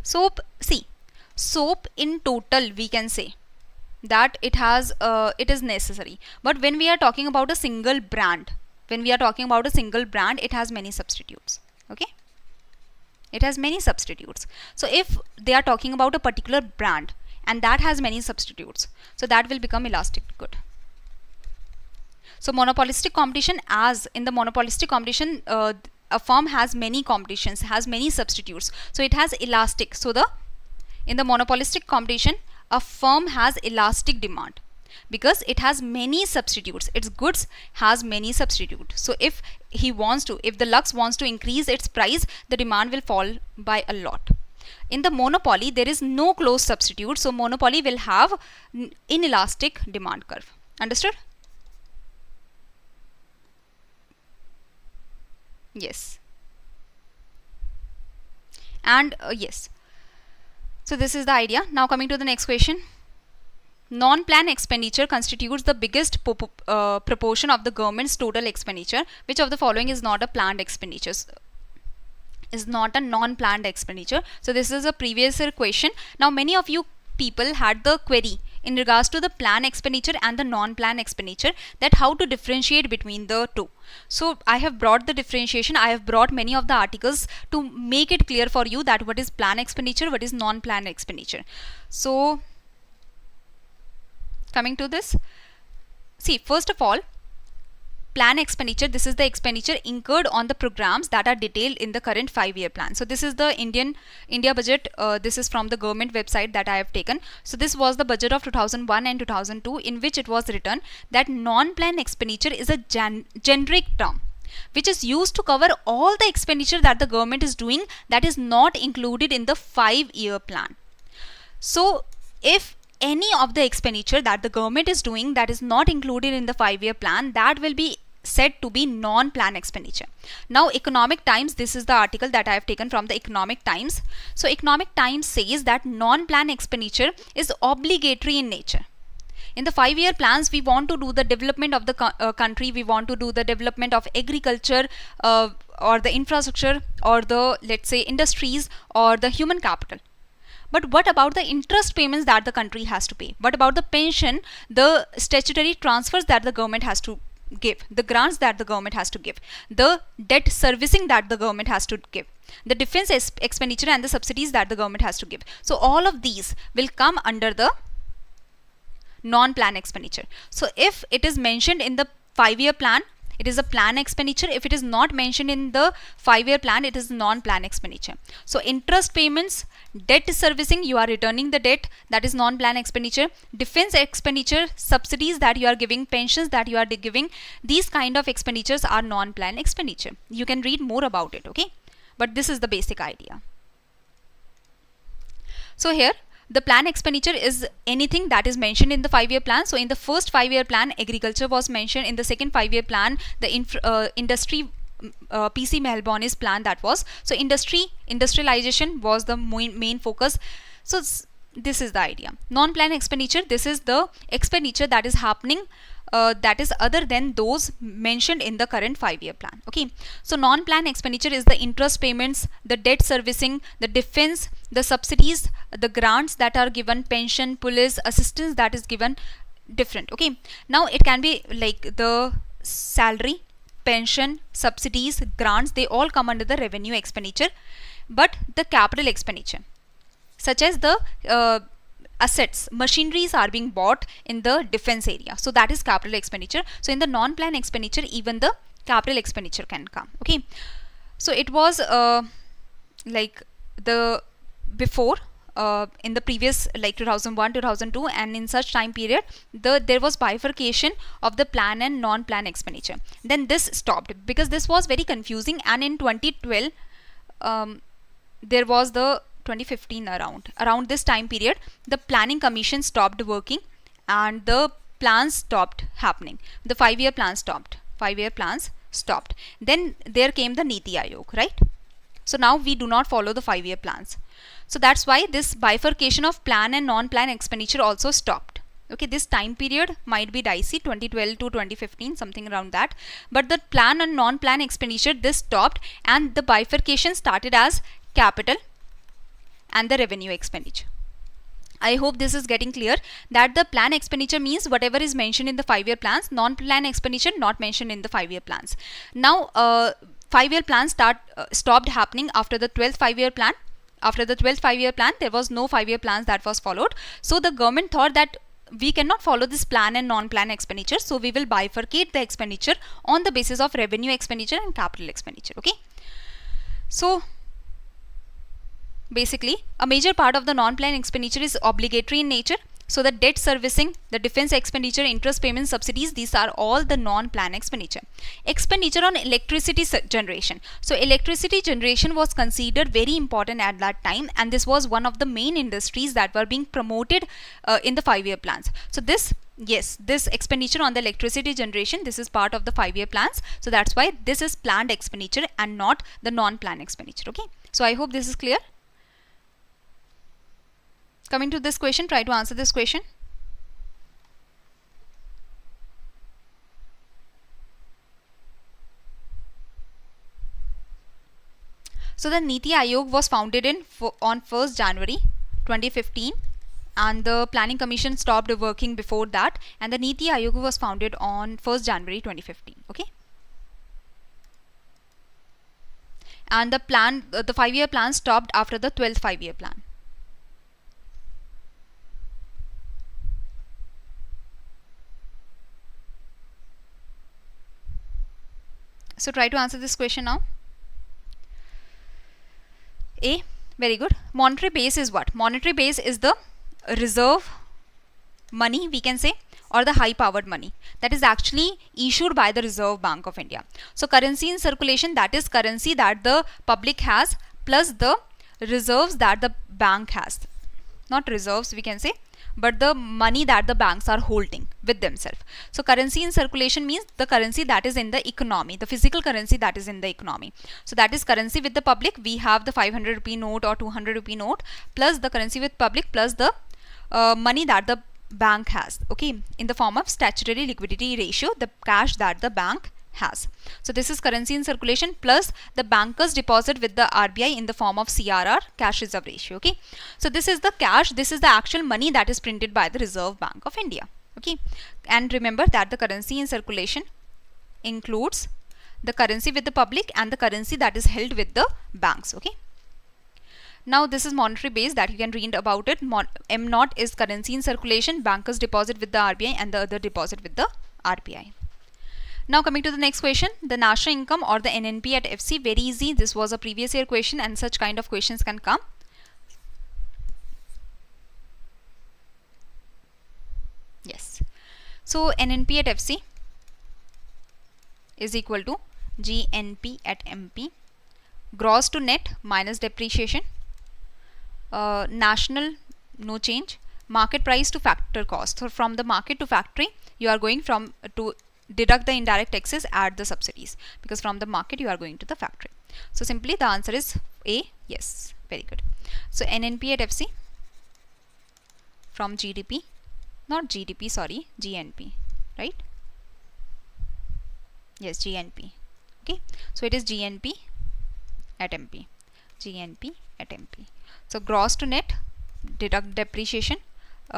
Soap, see, soap in total we can say that it has it is necessary, but when we are talking about a single brand, it has many substitutes. Okay, it has many substitutes. So if they are talking about a particular brand and that has many substitutes, so that will become elastic good. So monopolistic competition, as in the monopolistic competition a firm has many competitions, has many substitutes, so it has elastic. So in the monopolistic competition a firm has elastic demand because it has many substitutes, its goods has many substitutes. So if the Lux wants to increase its price, the demand will fall by a lot. In the monopoly there is no closed substitute, so monopoly will have inelastic demand curve. Understood? Yes. And yes, so this is the idea. Now coming to the next question. Non-plan expenditure constitutes the biggest proportion of the government's total expenditure. Which of the following is not a planned expenditure? Is not a non-planned expenditure. So this is a previous year question. Now many of you people had the query in regards to the plan expenditure and the non-plan expenditure, that how to differentiate between the two. So I have brought the differentiation, I have brought many of the articles to make it clear for you that what is plan expenditure, what is non-plan expenditure. So coming to this, see, first of all, plan expenditure, this is the expenditure incurred on the programs that are detailed in the current 5-year plan. So this is the India budget. This is from the government website that I have taken. So this was the budget of 2001 and 2002, in which it was written that non-plan expenditure is a generic term which is used to cover all the expenditure that the government is doing that is not included in the 5-year plan. So if any of the expenditure that the government is doing that is not included in the 5-year plan, that will be said to be non-plan expenditure. Now Economic Times, this is the article that I have taken from the Economic Times. So Economic Times says that non-plan expenditure is obligatory in nature. In the 5-year plans, we want to do the development of the country, we want to do the development of agriculture or the infrastructure or the, let's say, industries or the human capital. But what about the interest payments that the country has to pay? What about the pension, the statutory transfers that the government has to give, the grants that the government has to give, the debt servicing that the government has to give, the defense expenditure and the subsidies that the government has to give? So all of these will come under the non-plan expenditure. So if it is mentioned in the 5-year plan, It is a plan expenditure. If it is not mentioned in the 5-year plan, it is non-plan expenditure. So interest payments, debt servicing, you are returning the debt, that is non-plan expenditure. Defense expenditure, subsidies that you are giving, pensions that you are giving, these kind of expenditures are non-plan expenditure. You can read more about it, okay? But this is the basic idea. So here, the plan expenditure is anything that is mentioned in the 5-year plan. So in the first 5-year plan, agriculture was mentioned. In the second 5-year plan, the industry PC Melbourne's plan that was. So industrialization was the main focus. So this is the idea. Non-plan expenditure, this is the expenditure that is happening that is other than those mentioned in the current 5-year plan. Okay, so non-plan expenditure is the interest payments, the debt servicing, the defense, the subsidies, the grants that are given, pension, police assistance that is given, different. Okay, now it can be like the salary, pension, subsidies, grants, they all come under the revenue expenditure. But the capital expenditure, such as the assets, machineries are being bought in the defense area, so that is capital expenditure. So in the non-plan expenditure, even the capital expenditure can come. Okay, so it was like the before in the previous, like 2001, 2002, and in such time period, there was bifurcation of the plan and non-plan expenditure. Then this stopped because this was very confusing, and in 2012 there was the 2015 around this time period, the planning commission stopped working and the plans stopped happening. The 5-year plan stopped. 5-year plans stopped. Then there came the Niti Aayog, right? So now we do not follow the 5-year plans. So that's why this bifurcation of plan and non-plan expenditure also stopped. Okay, this time period might be dicey, 2012 to 2015, something around that. But the plan and non-plan expenditure, this stopped, and the bifurcation started as capital and the revenue expenditure. I hope this is getting clear, that the plan expenditure means whatever is mentioned in the 5-year plans, non-plan expenditure not mentioned in the 5-year plans. Now 5-year plans stopped happening after the 12th 5-year plan. After the 12th 5-year plan, there was no 5-year plans that was followed. So the government thought that we cannot follow this plan and non-plan expenditure, so we will bifurcate the expenditure on the basis of revenue expenditure and capital expenditure. Okay, so basically a major part of the non-plan expenditure is obligatory in nature. So the debt servicing, the defense expenditure, interest payments, subsidies, these are all the non-plan expenditure. Expenditure on electricity generation. So electricity generation was considered very important at that time, and this was one of the main industries that were being promoted in the 5-year plans. So this expenditure on the electricity generation, this is part of the 5-year plans. So that's why this is planned expenditure and not the non-plan expenditure. Okay, so I hope this is clear. Coming to this question, try to answer this question. So the Niti Aayog was founded on 1st January 2015, and the Planning Commission stopped working before that, and the Niti Aayog was founded on 1st January 2015. Okay, and the 5-year plan stopped after the 12th 5-year plan. So try to answer this question now. A, very good. Monetary base is what? Monetary base is the reserve money, we can say, or the high powered money that is actually issued by the Reserve Bank of India. So currency in circulation, that is currency that the public has plus the reserves that the bank has. Not reserves, we can say, but the money that the banks are holding with themselves. So currency in circulation means the currency that is in the economy, the physical currency that is in the economy. So that is currency with the public. We have the 500 rupee note or 200 rupee note plus the currency with public plus the money that the bank has, okay, in the form of statutory liquidity ratio, the cash that the bank has. So this is currency in circulation plus the bankers deposit with the RBI in the form of CRR, cash reserve ratio. Okay, so this is the cash, this is the actual money that is printed by the Reserve Bank of India. Okay, and remember that the currency in circulation includes the currency with the public and the currency that is held with the banks. Okay, now this is monetary base that you can read about it. M0 is currency in circulation, bankers deposit with the RBI and the other deposit with the RBI. Now coming to the next question, the national income or the NNP at FC, very easy. This was a previous year question and such kind of questions can come. Yes. So NNP at FC is equal to GNP at MP, gross to net minus depreciation, national no change, market price to factor cost. So from the market to factory, you are going from to deduct the indirect taxes, add the subsidies, because from the market you are going to the factory. So simply the answer is A. Yes, very good. So NNP at FC from GDP, not GDP, sorry, GNP, right? Yes, GNP. Okay, so it is GNP at MP. GNP at MP. So gross to net, deduct depreciation,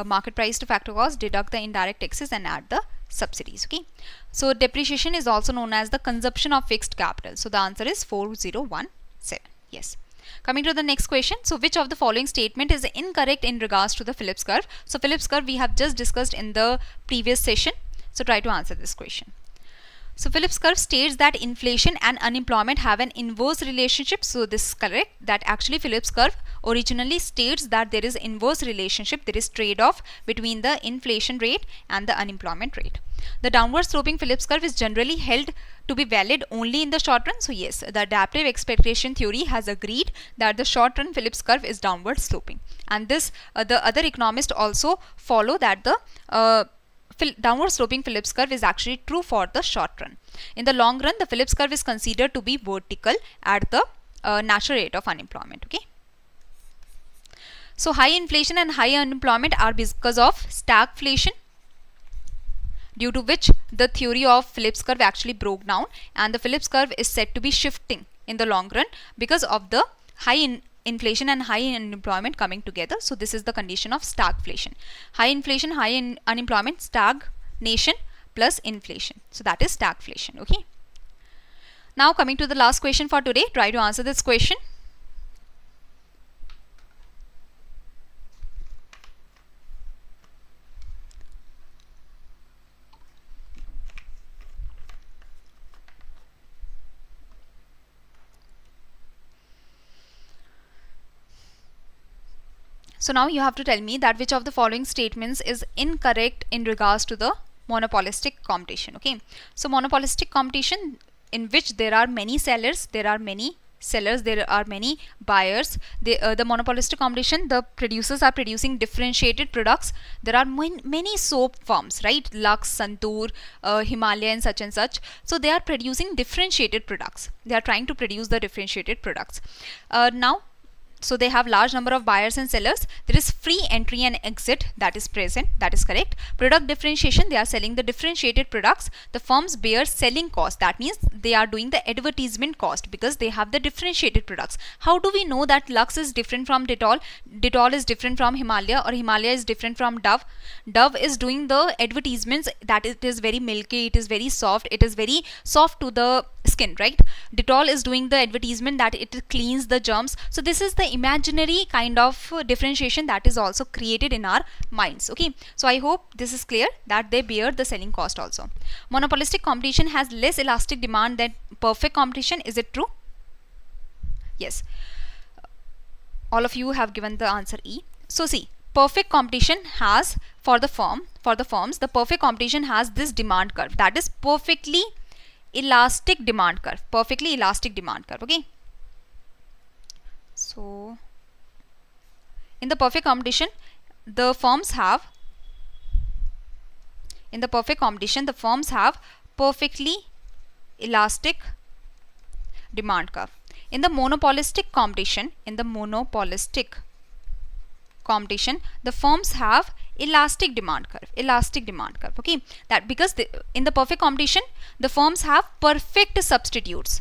market price to factor cost, deduct the indirect taxes and add the subsidies. Okay, so depreciation is also known as the consumption of fixed capital. So the answer is 4017. Yes. Coming to the next question. So which of the following statement is incorrect in regards to the Phillips curve? So Phillips curve we have just discussed in the previous session. So try to answer this question. So Phillips curve states that inflation and unemployment have an inverse relationship. So this is correct, that actually Phillips curve originally states that there is inverse relationship, there is trade-off between the inflation rate and the unemployment rate. The downward sloping Phillips curve is generally held to be valid only in the short run. So yes, the adaptive expectation theory has agreed that the short run Phillips curve is downward sloping, and this the other economists also follow that the downward sloping Phillips curve is actually true for the short run. In the long run, the Phillips curve is considered to be vertical at the natural rate of unemployment. Okay. So high inflation and high unemployment are because of stagflation, due to which the theory of Phillips curve actually broke down, and the Phillips curve is said to be shifting in the long run because of the high inflation and high unemployment coming together. So this is the condition of stagflation. High inflation, high unemployment, stagnation plus inflation. So that is stagflation. Okay. Now coming to the last question for today. Try to answer this question. So now you have to tell me that which of the following statements is incorrect in regards to the monopolistic competition. Okay, so monopolistic competition in which there are many sellers, there are many buyers. The monopolistic competition, the producers are producing differentiated products. There are many soap firms, right? Lux, Santoor, Himalaya and such. So they are producing differentiated products. They are trying to produce the differentiated products. So they have large number of buyers and sellers. There is free entry and exit that is present. That is correct. Product differentiation, they are selling the differentiated products. The firms bear selling cost. That means they are doing the advertisement cost because they have the differentiated products. How do we know that Lux is different from Dettol? Dettol is different from Himalaya, or Himalaya is different from Dove? Dove is doing the advertisements that it is very milky, it is very soft, it is very soft to the skin, right? Dettol is doing the advertisement that it cleans the germs. So this is the imaginary kind of differentiation that is also created in our minds. Okay, so I hope this is clear that they bear the selling cost also. Monopolistic competition has less elastic demand than perfect competition. Is it true? Yes, all of you have given the answer E. So see, perfect competition has for the firms, the perfect competition has this demand curve, that is perfectly elastic demand curve, okay. So in the perfect competition, the firms have perfectly elastic demand curve. In the monopolistic competition, the firms have elastic demand curve, okay. That because in the perfect competition, the firms have perfect substitutes.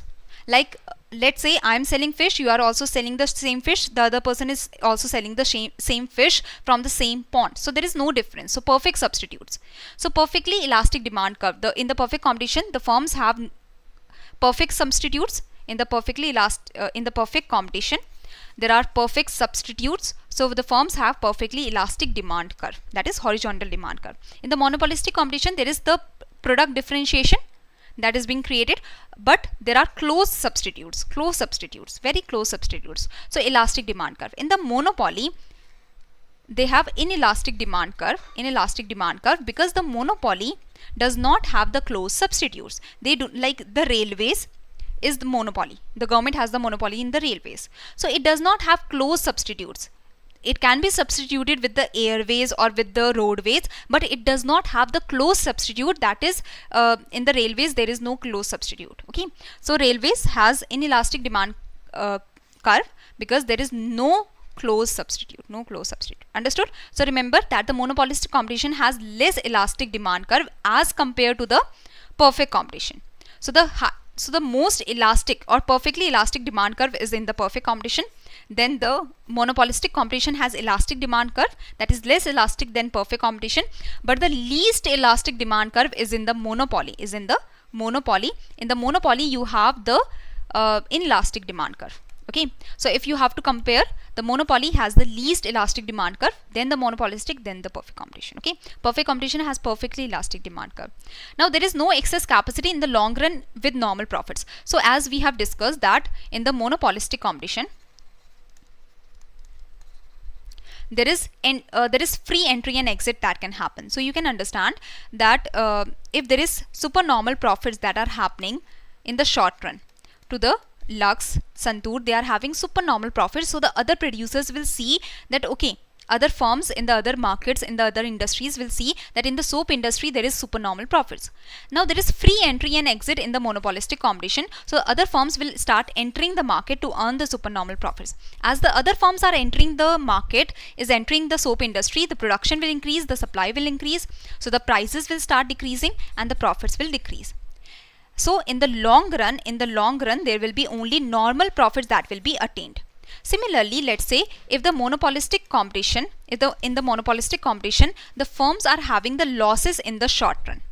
Like let's say I am selling fish, you are also selling the same fish, the other person is also selling the same fish from the same pond. So there is no difference. So perfect substitutes. So perfectly elastic demand curve. In the perfect competition, the firms have perfect substitutes. In the perfect competition, there are perfect substitutes. So the firms have perfectly elastic demand curve, that is horizontal demand curve. In the monopolistic competition, there is the product differentiation, that is being created, but there are close substitutes, very close substitutes. So elastic demand curve. In the monopoly, they have inelastic demand curve, because the monopoly does not have the close substitutes. They do, like the railways is the monopoly. The government has the monopoly in the railways. So it does not have close substitutes. It can be substituted with the airways or with the roadways, but it does not have the close substitute. That is, in the railways there is no close substitute. Okay, so railways has inelastic demand curve because there is no close substitute, understood? So remember that the monopolistic competition has less elastic demand curve as compared to the perfect competition. So the most elastic or perfectly elastic demand curve is in the perfect competition. Then the monopolistic competition has elastic demand curve that is less elastic than perfect competition, but the least elastic demand curve is in the monopoly. In the monopoly you have the inelastic demand curve. Okay, so if you have to compare, the monopoly has the least elastic demand curve, then the monopolistic, then the perfect competition. Okay, perfect competition has perfectly elastic demand curve. Now there is no excess capacity in the long run with normal profits. So as we have discussed that in the monopolistic competition, there is free entry and exit that can happen. So you can understand that if there is supernormal profits that are happening in the short run to the Lux, Santur, they are having supernormal profits. So the other producers will see that, okay, other firms in the other markets, in the other industries will see that in the soap industry there is supernormal profits. Now there is free entry and exit in the monopolistic competition. So other firms will start entering the market to earn the supernormal profits. As the other firms are entering the market, entering the soap industry, the production will increase, the supply will increase. So the prices will start decreasing and the profits will decrease. So in the long run, there will be only normal profits that will be attained. Similarly, let's say if the monopolistic competition, in the monopolistic competition, the firms are having the losses in the short run.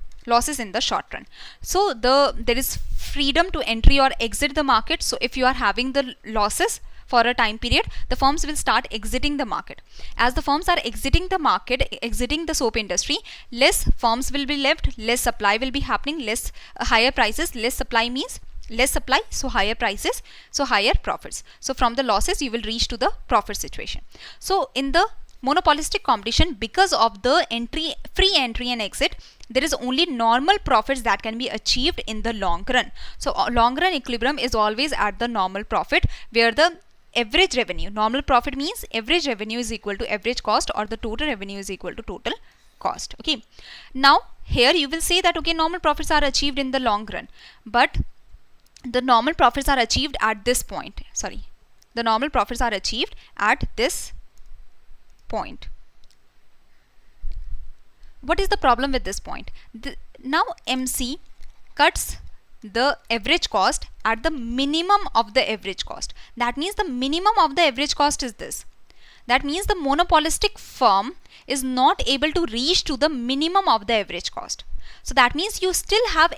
So there is freedom to entry or exit the market. So if you are having the losses for a time period, the firms will start exiting the market. As the firms are exiting the market, exiting the soap industry, less firms will be left, less supply will be happening, higher prices. Less supply means less supply, so higher prices, so higher profits. So from the losses you will reach to the profit situation. So in the monopolistic competition, because of the free entry and exit, there is only normal profits that can be achieved in the long run. So long run equilibrium is always at the normal profit, where the average revenue, normal profit means average revenue is equal to average cost, or the total revenue is equal to total cost. Okay, now here you will say that, okay, normal profits are achieved in the long run, but the normal profits are achieved at this point. The normal profits are achieved at this point. What is the problem with this point? Now MC cuts the average cost at the minimum of the average cost. That means the minimum of the average cost is this. That means the monopolistic firm is not able to reach to the minimum of the average cost. So that means you still have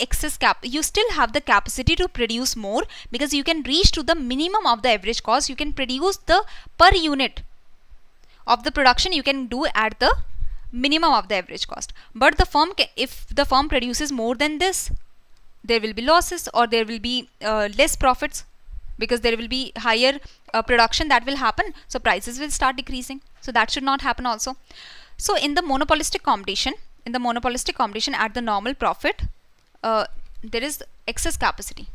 you still have the capacity to produce more, because you can reach to the minimum of the average cost. You can produce the per unit of the production you can do at the minimum of the average cost. But the firm, if the firm produces more than this, there will be losses, or there will be less profits, because there will be higher production that will happen. So prices will start decreasing. So that should not happen also. So in the monopolistic competition, at the normal profit, there is excess capacity,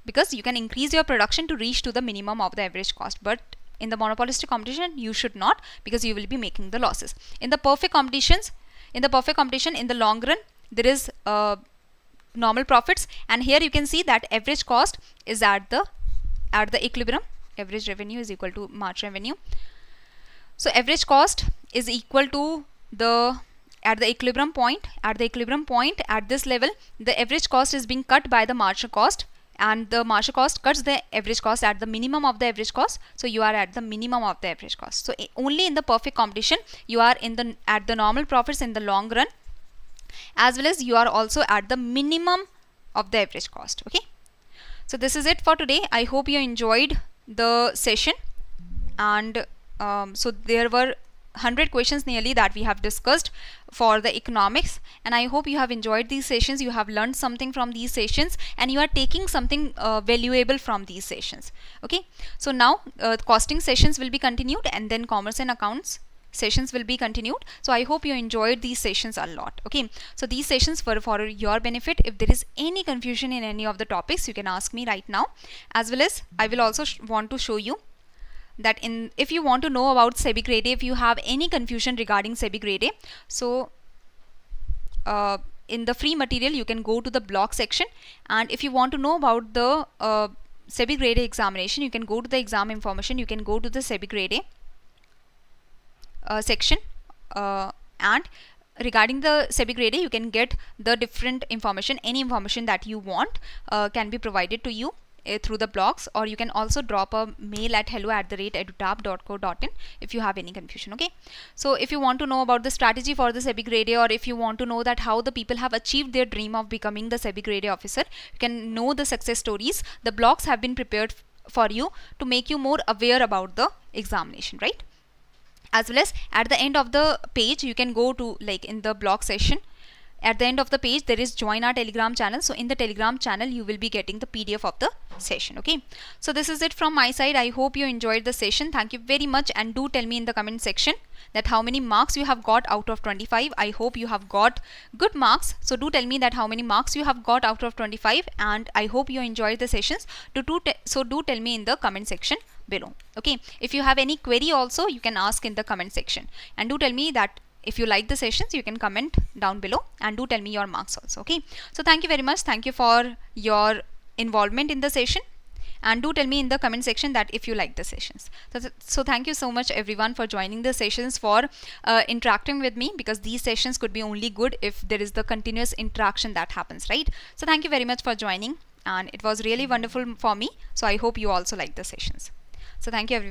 because you can increase your production to reach to the minimum of the average cost. But in the monopolistic competition, you should not, because you will be making the losses. In the perfect competition, in the long run, there is normal profits, and here you can see that average cost is at the equilibrium. Average revenue is equal to March revenue. So average cost is equal to at the equilibrium point. At this level, the average cost is being cut by the marginal cost, and the marginal cost cuts the average cost at the minimum of the average cost. So you are at the minimum of the average cost. So only in the perfect competition you are at the normal profits in the long run, as well as you are also at the minimum of the average cost. Okay, so this is it for today. I hope you enjoyed the session, and so there were 100 questions nearly that we have discussed for the economics, and I hope you have enjoyed these sessions, you have learned something from these sessions, and you are taking something valuable from these sessions. Okay, so now costing sessions will be continued, and then commerce and accounts sessions will be continued. So I hope you enjoyed these sessions a lot. Okay, so these sessions were for your benefit. If there is any confusion in any of the topics, you can ask me right now, as well as I will also want to show you that if you want to know about SEBI Grade A, if you have any confusion regarding SEBI Grade A, so in the free material you can go to the blog section, and if you want to know about the SEBI Grade A examination, you can go to the exam information, you can go to the SEBI Grade A section, and regarding the SEBI Grade A, you can get the different information, any information that you want can be provided to you through the blogs, or you can also drop a mail at hello@edutap.co.in if you have any confusion. Okay, so if you want to know about the strategy for the SEBI Grade A, or if you want to know that how the people have achieved their dream of becoming the SEBI Grade A officer, you can know the success stories. The blogs have been prepared for you to make you more aware about the examination, right? As well as at the end of the page, you can go to, like in the blog session, at the end of the page there is join our Telegram channel. So in the Telegram channel you will be getting the PDF of the session. Okay, so this is it from my side. I hope you enjoyed the session. Thank you very much, and do tell me in the comment section that how many marks you have got out of 25. I hope you have got good marks, so do tell me that how many marks you have got out of 25, and I hope you enjoyed the sessions. So do tell me in the comment section below. Okay, if you have any query also, you can ask in the comment section, and do tell me that if you like the sessions, you can comment down below, and do tell me your marks also. Okay, so thank you very much. Thank you for your involvement in the session, and do tell me in the comment section that if you like the sessions. So thank you so much everyone for joining the sessions, for interacting with me, because these sessions could be only good if there is the continuous interaction that happens, right? So thank you very much for joining, and it was really wonderful for me. So I hope you also like the sessions. So thank you everyone.